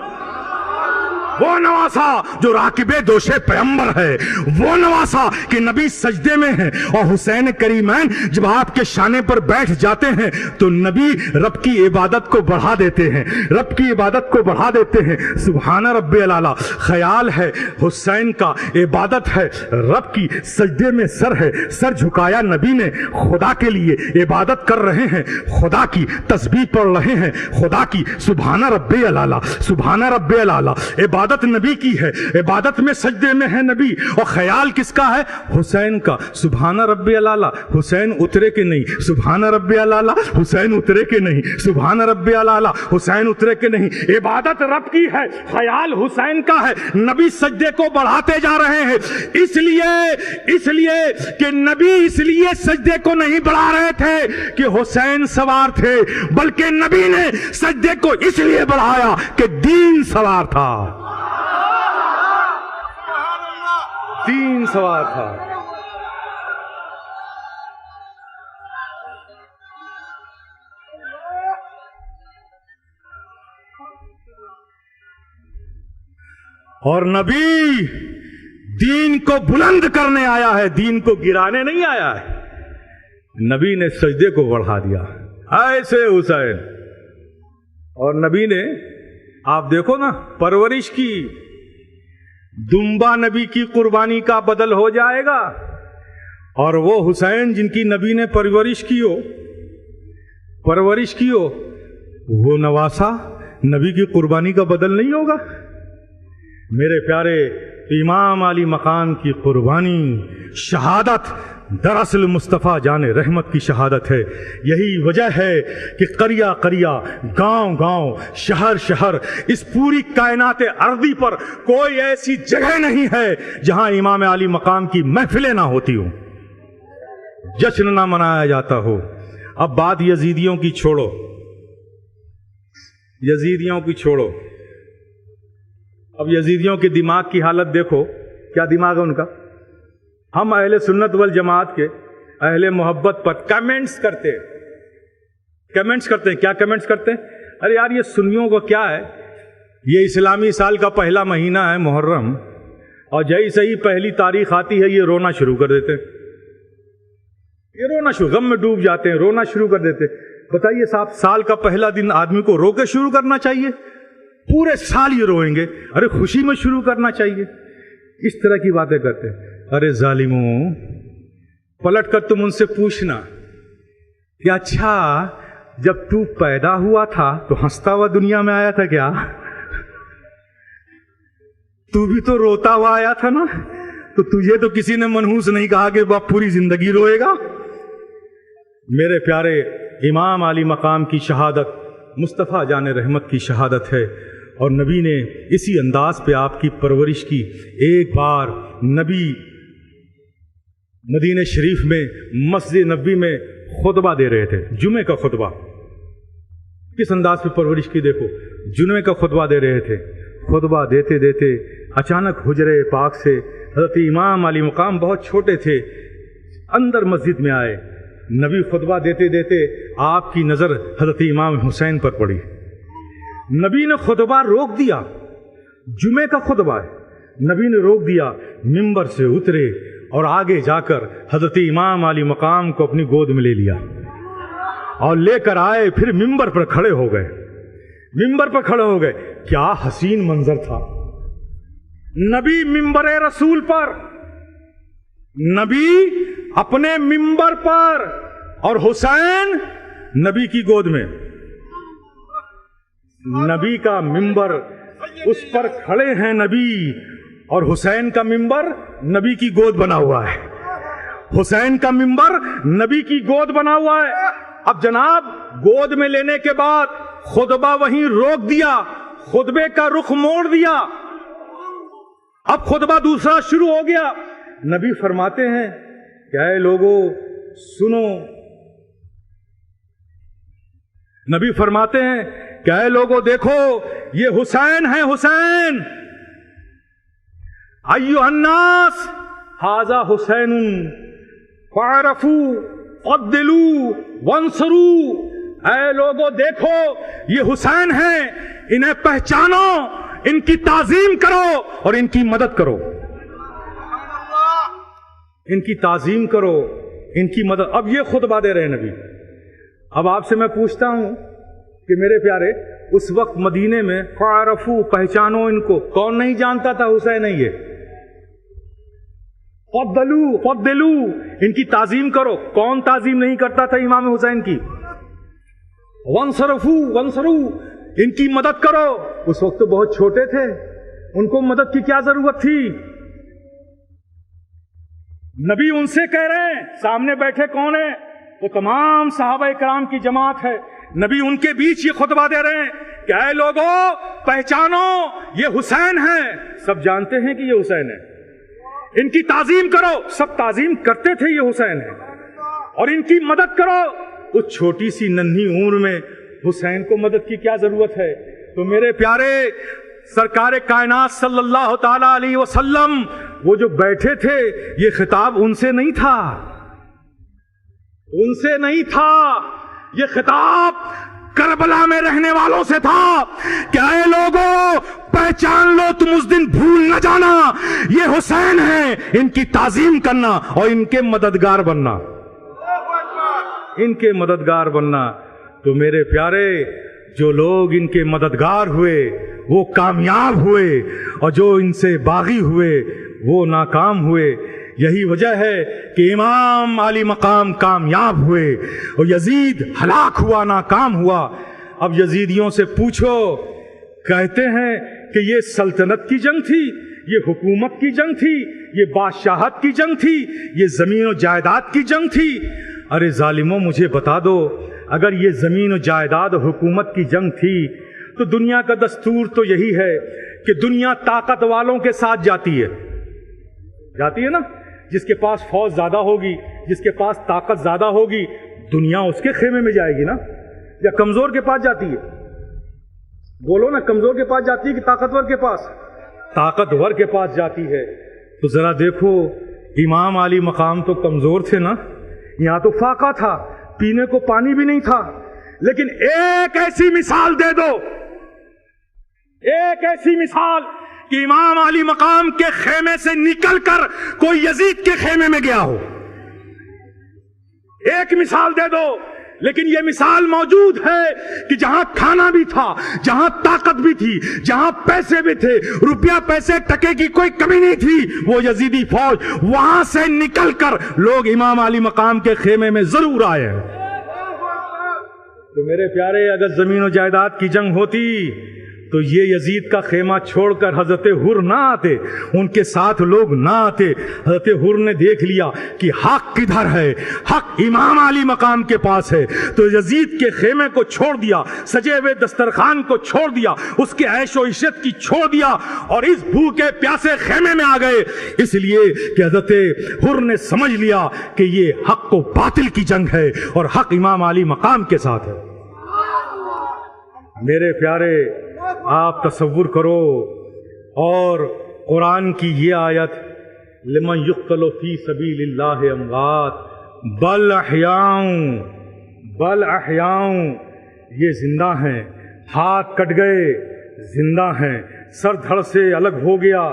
وہ نواسا جو راکبے دوشے پیغمبر ہے، وہ نواسا کہ نبی سجدے میں ہیں اور حسین کریمین جب آپ کے شانے پر بیٹھ جاتے ہیں تو نبی رب کی عبادت کو بڑھا دیتے ہیں، رب کی عبادت کو بڑھا دیتے ہیں۔ سبحان ربی العالی، خیال ہے حسین کا، عبادت ہے رب کی، سجدے میں سر ہے، سر جھکایا نبی نے خدا کے لیے، عبادت کر رہے ہیں خدا کی، تسبیح پڑھ رہے ہیں خدا کی۔ سبحان ربی العالی، سبحان ربی العالی، عبادت نبی کی ہے، عبادت میں سجدے میں ہے نبی، اور خیال کس کا ہے؟ حسین کا۔ سبحان ربی العالی، حسین اترے کہ نہیں؟ سبحان ربی العالی، حسین اترے کہ نہیں؟ سبحان ربی العالی، حسین اترے کہ نہیں؟ عبادت رب کی ہے، خیال حسین کا ہے، نبی سجدے کو بڑھاتے جا رہے ہیں، اس لیے کہ نبی اس لیے سجدے کو نہیں بڑھا رہے تھے کہ حسین سوار تھے، بلکہ نبی نے سجدے کو اس لیے بڑھایا کہ دین سوار تھا، دین سوار تھا۔ اور نبی دین کو بلند کرنے آیا ہے، دین کو گرانے نہیں آیا ہے۔ نبی نے سجدے کو بڑھا دیا ایسے حسین، اور نبی نے، آپ دیکھو نا، پرورش کی، دمبا نبی کی قربانی کا بدل ہو جائے گا، اور وہ حسین جن کی نبی نے پرورش کی ہو، وہ نواسا نبی کی قربانی کا بدل نہیں ہوگا۔ میرے پیارے امام علی مقام کی قربانی، شہادت دراصل مصطفیٰ جان رحمت کی شہادت ہے۔ یہی وجہ ہے کہ قریہ قریہ، گاؤں گاؤں، شہر شہر، اس پوری کائنات ارضی پر کوئی ایسی جگہ نہیں ہے جہاں امام علی مقام کی محفلیں نہ ہوتی ہوں، جشن نہ منایا جاتا ہو۔ اب بات یزیدیوں کی چھوڑو، یزیدیوں کی چھوڑو، اب یزیدیوں کے دماغ کی حالت دیکھو، کیا دماغ ہے ان کا۔ ہم اہل سنت والجماعت کے اہل محبت پر کمنٹس کرتے ہیں، کیا کمنٹس کرتے ہیں؟ ارے یار یہ سنیوں کو کیا ہے، یہ اسلامی سال کا پہلا مہینہ ہے محرم، اور جیسے ہی پہلی تاریخ آتی ہے یہ رونا شروع کر دیتے ہیں، یہ رونا شروع، غم میں ڈوب جاتے ہیں، رونا شروع کر دیتے ہیں۔ بتائیے صاحب، سال کا پہلا دن آدمی کو رو کے شروع کرنا چاہیے؟ پورے سال یہ روئیں گے؟ ارے خوشی میں شروع کرنا چاہیے۔ اس طرح کی باتیں کرتے ہیں۔ ارے ظالموں، پلٹ کر تم ان سے پوچھنا کہ اچھا جب تو پیدا ہوا تھا تو ہنستا ہوا دنیا میں آیا تھا کیا؟ تو بھی تو روتا ہوا آیا تھا نا، تو تجھے تو کسی نے منحوس نہیں کہا کہ باپ پوری زندگی روئے گا۔ میرے پیارے امام علی مقام کی شہادت مصطفیٰ جان رحمت کی شہادت ہے، اور نبی نے اسی انداز پہ آپ کی پرورش کی۔ ایک بار نبی مدینہ شریف میں مسجد نبوی میں خطبہ دے رہے تھے، جمعے کا خطبہ، کس انداز پہ پرورش کی دیکھو، جمعے کا خطبہ دے رہے تھے۔ خطبہ دیتے دیتے اچانک حجرے پاک سے حضرت امام علی مقام، بہت چھوٹے تھے، اندر مسجد میں آئے۔ نبی خطبہ دیتے دیتے آپ کی نظر حضرت امام حسین پر پڑی، نبی نے خطبہ روک دیا، جمعے کا خطبہ ہے، نبی نے روک دیا، منبر سے اترے اور آگے جا کر حضرت امام علی مقام کو اپنی گود میں لے لیا اور لے کر آئے، پھر منبر پر کھڑے ہو گئے، منبر پر کھڑے ہو گئے۔ کیا حسین منظر تھا، نبی منبر رسول پر، نبی اپنے منبر پر اور حسین نبی کی گود میں، نبی کا ممبر اس پر کھڑے ہیں نبی، اور حسین کا ممبر نبی کی گود بنا ہوا ہے، حسین کا ممبر نبی کی گود بنا ہوا ہے۔ اب جناب گود میں لینے کے بعد خطبہ وہیں روک دیا، خطبے کا رخ موڑ دیا، اب خطبہ دوسرا شروع ہو گیا۔ نبی فرماتے ہیں کہ اے لوگو سنو، نبی فرماتے ہیں کہ اے لوگو دیکھو یہ حسین ہے، حسین، ایھا الناس ھذا حسین فاعرفوا فضلوا وانصروا، اے لوگو دیکھو یہ حسین ہیں، انہیں پہچانو، ان کی تعظیم کرو اور ان کی مدد کرو. ان کی تعظیم کرو، ان کی مدد. اب یہ خطبہ دے رہے ہیں نبی. اب آپ سے میں پوچھتا ہوں کہ میرے پیارے، اس وقت مدینے میں فعرفو، پہچانو ان کو. کون نہیں جانتا تھا حسین ہے یہ؟ فضلو، ان کی تعظیم کرو. کون تعظیم نہیں کرتا تھا امام حسین کی؟ ونصرو، ان کی مدد کرو. اس وقت تو بہت چھوٹے تھے، ان کو مدد کی کیا ضرورت تھی؟ نبی ان سے کہہ رہے ہیں، سامنے بیٹھے کون ہیں؟ وہ تمام صحابہ کرام کی جماعت ہے. نبی ان کے بیچ یہ خطبہ دے رہے ہیں کہ اے لوگو پہچانو یہ حسین ہیں. سب جانتے ہیں کہ یہ حسین ہے. ان کی تعظیم کرو. سب تعظیم کرتے تھے یہ حسین ہے. اور ان کی مدد کرو. اس چھوٹی سی ننھی عمر میں حسین کو مدد کی کیا ضرورت ہے؟ تو میرے پیارے سرکار کائنات صلی اللہ تعالی علیہ وسلم وہ جو بیٹھے تھے، یہ خطاب ان سے نہیں تھا، ان سے نہیں تھا. یہ خطاب کربلا میں رہنے والوں سے تھا کہ اے لوگوں پہچان لو، تم اس دن بھول نہ جانا یہ حسین ہیں. ان کی تعظیم کرنا اور ان کے مددگار بننا، ان کے مددگار بننا. تو میرے پیارے جو لوگ ان کے مددگار ہوئے وہ کامیاب ہوئے، اور جو ان سے باغی ہوئے وہ ناکام ہوئے. یہی وجہ ہے کہ امام علی مقام کامیاب ہوئے اور یزید ہلاک ہوا، ناکام ہوا. اب یزیدیوں سے پوچھو، کہتے ہیں کہ یہ سلطنت کی جنگ تھی، یہ حکومت کی جنگ تھی، یہ بادشاہت کی جنگ تھی، یہ زمین و جائیداد کی جنگ تھی. ارے ظالموں مجھے بتا دو، اگر یہ زمین و جائیداد و حکومت کی جنگ تھی تو دنیا کا دستور تو یہی ہے کہ دنیا طاقت والوں کے ساتھ جاتی ہے نا. جس کے پاس فوج زیادہ ہوگی، جس کے پاس طاقت زیادہ ہوگی، دنیا اس کے خیمے میں جائے گی نا. یا کمزور کے پاس جاتی ہے؟ بولو نا، کمزور کے پاس جاتی ہے کہ طاقتور کے پاس؟ طاقتور کے پاس جاتی ہے. تو ذرا دیکھو، امام علی مقام تو کمزور تھے نا. یہاں تو فاقہ تھا، پینے کو پانی بھی نہیں تھا. لیکن ایک ایسی مثال دے دو، ایک ایسی مثال کہ امام علی مقام کے خیمے سے نکل کر کوئی یزید کے خیمے میں گیا ہو. ایک مثال دے دو. لیکن یہ مثال موجود ہے کہ جہاں کھانا بھی تھا، جہاں طاقت بھی تھی، جہاں پیسے بھی تھے، روپیہ پیسے ٹکے کی کوئی کمی نہیں تھی، وہ یزیدی فوج وہاں سے نکل کر لوگ امام علی مقام کے خیمے میں ضرور آئے ہیں. تو میرے پیارے، اگر زمین و جائیداد کی جنگ ہوتی تو یہ یزید کا خیمہ چھوڑ کر حضرت حر نہ آتے، ان کے ساتھ لوگ نہ آتے. حضرت حر نے دیکھ لیا کہ حق کدھر ہے، حق امام علی مقام کے پاس ہے، تو یزید کے خیمے کو چھوڑ دیا، سجے ہوئے دسترخوان کو چھوڑ دیا، اس کے عیش و عشرت کی چھوڑ دیا، اور اس بھوکے پیاسے خیمے میں آ گئے. اس لیے کہ حضرت حر نے سمجھ لیا کہ یہ حق و باطل کی جنگ ہے اور حق امام علی مقام کے ساتھ ہے. میرے پیارے، آپ تصور کرو، اور قرآن کی یہ آیت لمن یقتل فی سبیل اللہ اموات بل احیاء، یہ زندہ ہیں، ہاتھ کٹ گئے زندہ ہیں، سر دھڑ سے الگ ہو گیا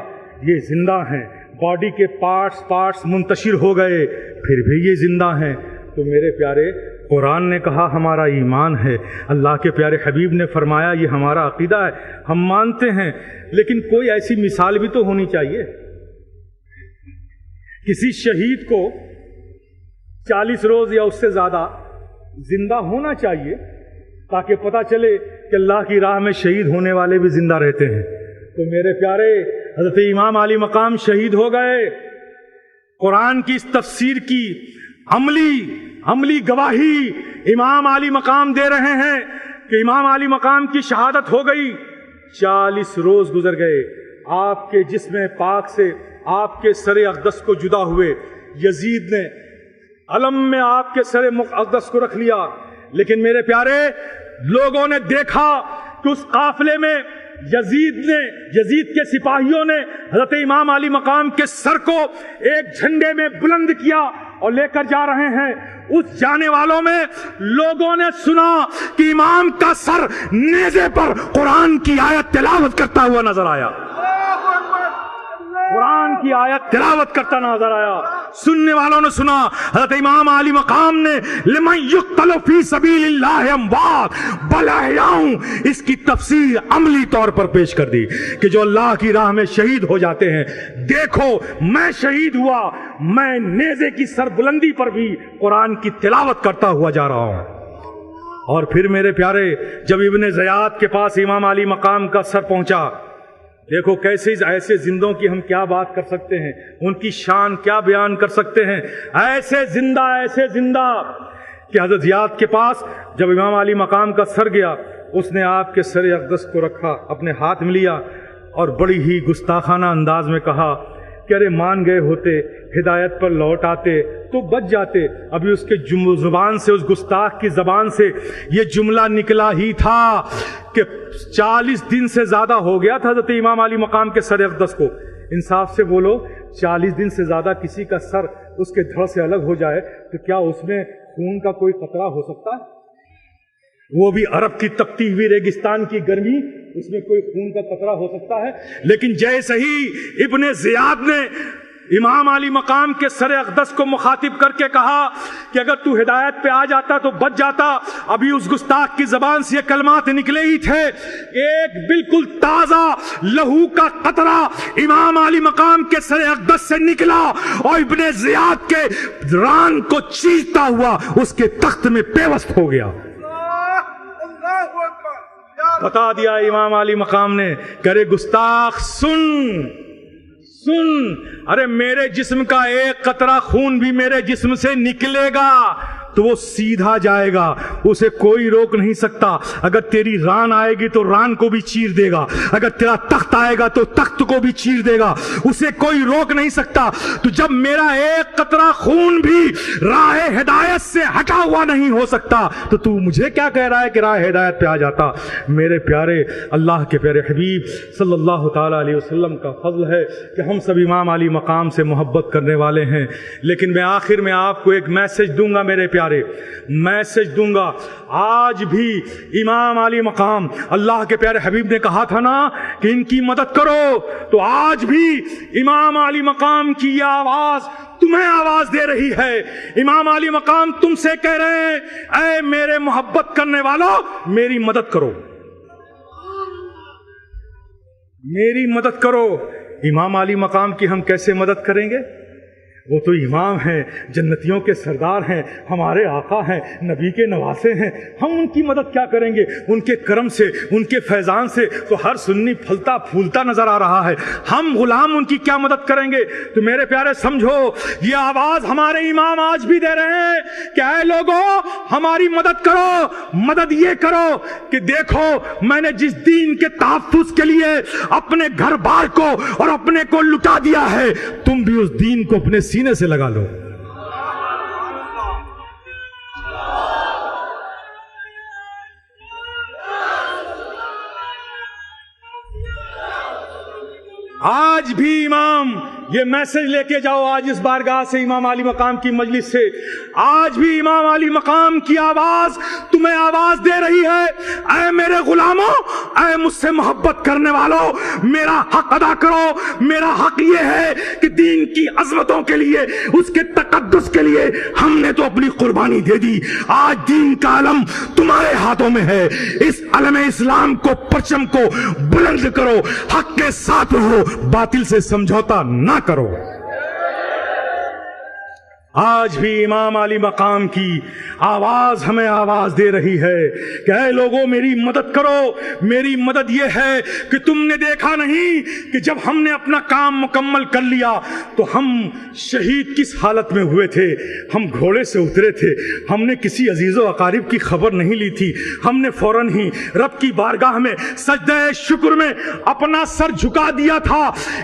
یہ زندہ ہیں، باڈی کے پارٹس منتشر ہو گئے پھر بھی یہ زندہ ہیں. تو میرے پیارے، قرآن نے کہا ہمارا ایمان ہے، اللہ کے پیارے حبیب نے فرمایا یہ ہمارا عقیدہ ہے، ہم مانتے ہیں. لیکن کوئی ایسی مثال بھی تو ہونی چاہیے. کسی شہید کو 40 روز یا اس سے زیادہ زندہ ہونا چاہیے تاکہ پتہ چلے کہ اللہ کی راہ میں شہید ہونے والے بھی زندہ رہتے ہیں. تو میرے پیارے، حضرت امام علی مقام شہید ہو گئے. قرآن کی اس تفسیر کی عملی گواہی امام علی مقام دے رہے ہیں کہ امام علی مقام کی شہادت ہو گئی. 40 روز گزر گئے، آپ کے جسم پاک سے آپ کے سر اقدس کو جدا ہوئے. یزید نے علم میں آپ کے سر اقدس کو رکھ لیا. لیکن میرے پیارے، لوگوں نے دیکھا کہ اس قافلے میں یزید کے سپاہیوں نے حضرت امام علی مقام کے سر کو ایک جھنڈے میں بلند کیا اور لے کر جا رہے ہیں. اس جانے والوں میں لوگوں نے سنا کہ امام کا سر نیزے پر قرآن کی آیت تلاوت کرتا ہوا نظر آیا. قرآن کی آیت تلاوت کرتا نظر آیا. سننے والوں نے سنا حضرت امام علی مقام نے لمن یقتل فی سبیل اللہ اموات بل احیاء اس کی تفسیر عملی طور پر پیش کر دی کہ جو اللہ کی راہ میں شہید ہو جاتے ہیں. دیکھو میں شہید ہوا, میں نیزے کی سربلندی پر بھی قرآن کی تلاوت کرتا ہوا جا رہا ہوں. اور پھر میرے پیارے جب ابن زیاد کے پاس امام علی مقام کا سر پہنچا, دیکھو کیسے ایسے زندوں کی ہم کیا بات کر سکتے ہیں, ان کی شان کیا بیان کر سکتے ہیں. ایسے زندہ کہ حضرت زیاد کے پاس جب امام علی مقام کا سر گیا, اس نے آپ کے سر اقدس کو رکھا, اپنے ہاتھ میں لیا اور بڑی ہی گستاخانہ انداز میں کہا کہ ارے مان گئے ہوتے, ہدایت پر لوٹ آتے تو بچ جاتے. ابھی اس کے زبان سے, اس گستاخ کی زبان سے یہ جملہ نکلا ہی تھا کہ 40 دن سے زیادہ ہو گیا تھا حضرت امام علی مقام کے سر اقدس کو. انصاف سے بولو, 40 دن سے زیادہ کسی کا سر اس کے دھڑ سے الگ ہو جائے تو کیا اس میں خون کا کوئی قطرہ ہو سکتا ہے؟ وہ بھی عرب کی تپتی ہوئی ریگستان کی گرمی, اس میں کوئی خون کا قطرہ ہو سکتا ہے؟ لیکن جیسے ہی ابن زیاد نے امام علی مقام کے سر اقدس کو مخاطب کر کے کہا کہ اگر تو ہدایت پہ آ جاتا تو بچ جاتا, ابھی اس گستاخ کی زبان سے یہ کلمات نکلے ہی تھے, ایک بالکل تازہ لہو کا قطرہ امام علی مقام کے سر اقدس سے نکلا اور ابن زیاد کے ران کو چیرتا ہوا اس کے تخت میں پیوست ہو گیا. بتا دیا امام علی مقام نے کہ ارے گستاخ سن, ارے میرے جسم کا ایک قطرہ خون بھی میرے جسم سے نکلے گا تو وہ سیدھا جائے گا, اسے کوئی روک نہیں سکتا. اگر تیری ران آئے گی تو ران کو بھی چیر دے گا, اگر تیرا تخت آئے گا تو تخت کو بھی چیر دے گا, اسے کوئی روک نہیں سکتا. تو جب میرا ایک قطرہ خون بھی راہ ہدایت سے ہٹا ہوا نہیں ہو سکتا تو مجھے کیا کہہ رہا ہے کہ راہ ہدایت پہ آ جاتا. میرے پیارے اللہ کے پیارے حبیب صلی اللہ تعالی علیہ وسلم کا فضل ہے کہ ہم سب امام علی مقام سے محبت کرنے والے ہیں. لیکن میں آخر میں آپ کو ایک میسج دوں گا میرے پیارے, میسج دوں گا. آج بھی امام علی مقام, اللہ کے پیارے حبیب نے کہا تھا نا کہ ان کی مدد کرو, تو آج بھی امام علی مقام کی یہ آواز تمہیں آواز دے رہی ہے. امام علی مقام تم سے کہہ رہے ہیں اے میرے محبت کرنے والوں میری مدد کرو, میری مدد کرو. امام علی مقام کی ہم کیسے مدد کریں گے؟ وہ تو امام ہیں, جنتیوں کے سردار ہیں, ہمارے آقا ہیں, نبی کے نواسے ہیں. ہم ان کی مدد کیا کریں گے؟ ان کے کرم سے, ان کے فیضان سے تو ہر سنی پھلتا پھولتا نظر آ رہا ہے. ہم غلام ان کی کیا مدد کریں گے؟ تو میرے پیارے سمجھو, یہ آواز ہمارے امام آج بھی دے رہے ہیں کہ اے لوگوں ہماری مدد کرو. مدد یہ کرو کہ دیکھو میں نے جس دین کے تحفظ کے لیے اپنے گھر بار کو اور اپنے کو لٹا دیا ہے, تم بھی اس دین کو اپنے سینے سے لگا لو. آج بھی امام یہ میسج لے کے جاؤ آج اس بارگاہ سے, امام علی مقام کی مجلس سے. آج بھی امام علی مقام کی آواز تمہیں آواز دے رہی ہے, اے میرے غلاموں, اے مجھ سے محبت کرنے والوں, میرا حق ادا کرو. میرا حق یہ ہے کہ دین کی عظمتوں کے لیے, اس کے تقدس کے لیے ہم نے تو اپنی قربانی دے دی. آج دین کا علم تمہارے ہاتھوں میں ہے. اس علم اسلام کو, پرچم کو بلند کرو, حق کے ساتھ رہو, باطل سے سمجھوتا نہ کرو. آج بھی امام علی مقام کی آواز ہمیں آواز دے رہی ہے کہ اے لوگوں میری مدد کرو. میری مدد یہ ہے کہ تم نے دیکھا نہیں کہ جب ہم نے اپنا کام مکمل کر لیا تو ہم شہید کس حالت میں ہوئے تھے. ہم گھوڑے سے اترے تھے, ہم نے کسی عزیز و اقارب کی خبر نہیں لی تھی, ہم نے فوراً ہی رب کی بارگاہ میں سجدہ شکر میں اپنا سر جھکا دیا تھا,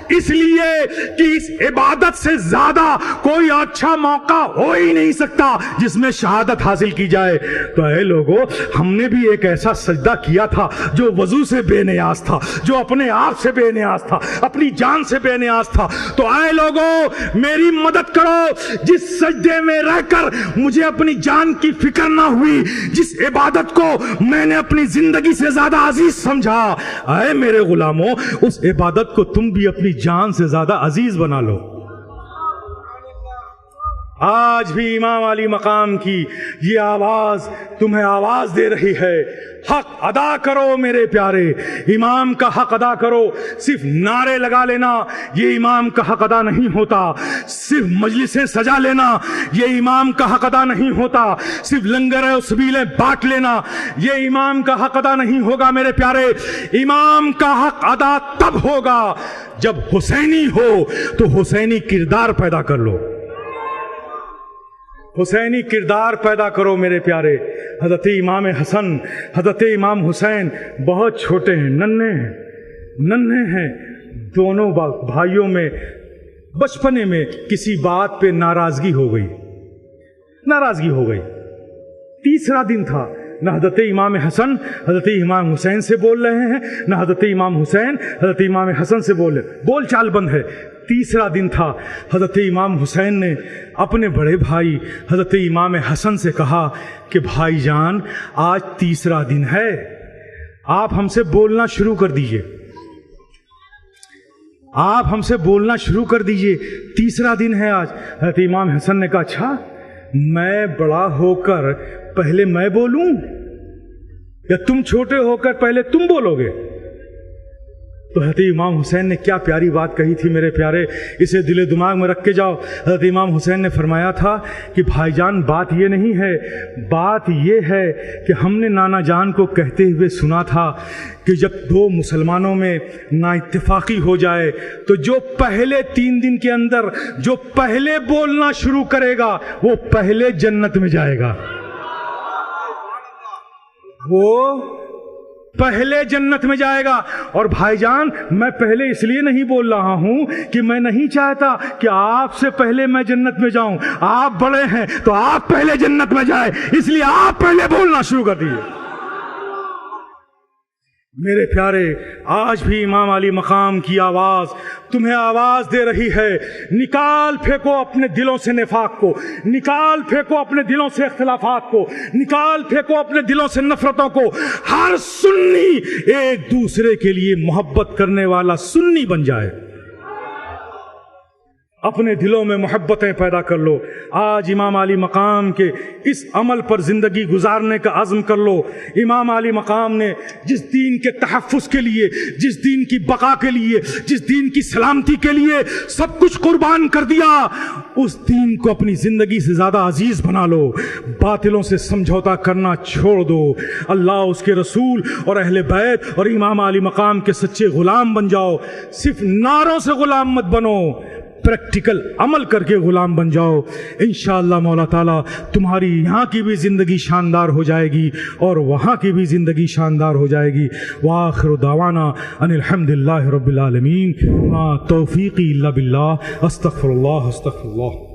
اس لیے کہ اس عبادت سے زیادہ کوئی اچھا موقع موقع ہو ہی نہیں سکتا جس میں شہادت حاصل کی جائے. تو اے لوگو، ہم نے بھی ایک ایسا سجدہ کیا تھا جو وضو سے بے نیاز تھا، جو اپنے آپ سے بے نیاز تھا، اپنی جان سے بے نیاز تھا. تو اے لوگو میری مدد کرو، جس سجدے میں رہ کر مجھے اپنی جان کی فکر نہ ہوئی، جس عبادت کو میں نے اپنی زندگی سے زیادہ عزیز سمجھا، اے میرے غلاموں اس عبادت کو تم بھی اپنی جان سے زیادہ عزیز بنا لو. آج بھی امام علی مقام کی یہ آواز تمہیں آواز دے رہی ہے، حق ادا کرو میرے پیارے، امام کا حق ادا کرو. صرف نعرے لگا لینا یہ امام کا حق ادا نہیں ہوتا، صرف مجلسیں سجا لینا یہ امام کا حق ادا نہیں ہوتا، صرف لنگر و سبیلیں بانٹ لینا یہ امام کا حق ادا نہیں ہوگا میرے پیارے. امام کا حق ادا تب ہوگا جب حسینی ہو تو حسینی کردار پیدا کر لو، حسینی کردار پیدا کرو میرے پیارے. حضرت امام حسن، حضرت امام حسین بہت چھوٹے ہیں، ننھے ہیں. دونوں بھائیوں میں بچپنے میں کسی بات پہ ناراضگی ہو گئی. تیسرا دن تھا، نہ حضرت امام حسن حضرت امام حسین سے بول رہے ہیں، نہ حضرت امام حسین حضرت امام حسن سے بول چال بند ہے. تیسرا دن تھا، حضرت امام حسین نے اپنے بڑے بھائی حضرت امام حسن سے کہا کہ بھائی جان آج تیسرا دن ہے، آپ ہم سے بولنا شروع کر دیجئے، آپ ہم سے بولنا شروع کر دیجئے، تیسرا دن ہے آج. حضرت امام حسن نے کہا اچھا میں بڑا ہو کر پہلے میں بولوں یا تم چھوٹے ہو کر پہلے تم بولو گے؟ تو حضرت امام حسین نے کیا پیاری بات کہی تھی میرے پیارے، اسے دل دماغ میں رکھ کے جاؤ. حضرت امام حسین نے فرمایا تھا کہ بھائی جان بات یہ نہیں ہے، بات یہ ہے کہ ہم نے نانا جان کو کہتے ہوئے سنا تھا کہ جب دو مسلمانوں میں نا اتفاقی ہو جائے تو جو پہلے 3 دن کے اندر جو پہلے بولنا شروع کرے گا وہ پہلے جنت میں جائے گا، وہ پہلے جنت میں جائے گا. اور بھائی جان میں پہلے اس لیے نہیں بول رہا ہوں کہ میں نہیں چاہتا کہ آپ سے پہلے میں جنت میں جاؤں، آپ بڑے ہیں تو آپ پہلے جنت میں جائیں، اس لیے آپ پہلے بولنا شروع کر دیجیے. میرے پیارے آج بھی امام علی مقام کی آواز تمہیں آواز دے رہی ہے، نکال پھینکو اپنے دلوں سے نفاق کو، نکال پھینکو اپنے دلوں سے اختلافات کو، نکال پھینکو اپنے دلوں سے نفرتوں کو. ہر سنی ایک دوسرے کے لیے محبت کرنے والا سنی بن جائے، اپنے دلوں میں محبتیں پیدا کر لو. آج امام علی مقام کے اس عمل پر زندگی گزارنے کا عزم کر لو. امام علی مقام نے جس دین کے تحفظ کے لیے، جس دین کی بقا کے لیے، جس دین کی سلامتی کے لیے سب کچھ قربان کر دیا، اس دین کو اپنی زندگی سے زیادہ عزیز بنا لو. باطلوں سے سمجھوتا کرنا چھوڑ دو، اللہ اس کے رسول اور اہل بیت اور امام علی مقام کے سچے غلام بن جاؤ. صرف نعروں سے غلام مت بنو، پریکٹیکل عمل کر کے غلام بن جاؤ. انشاءاللہ مولا تعالیٰ تمہاری یہاں کی بھی زندگی شاندار ہو جائے گی اور وہاں کی بھی زندگی شاندار ہو جائے گی. وآخر دعوانا ان الحمدللہ رب العالمین، ما توفیقی الا باللہ، استغفر اللہ.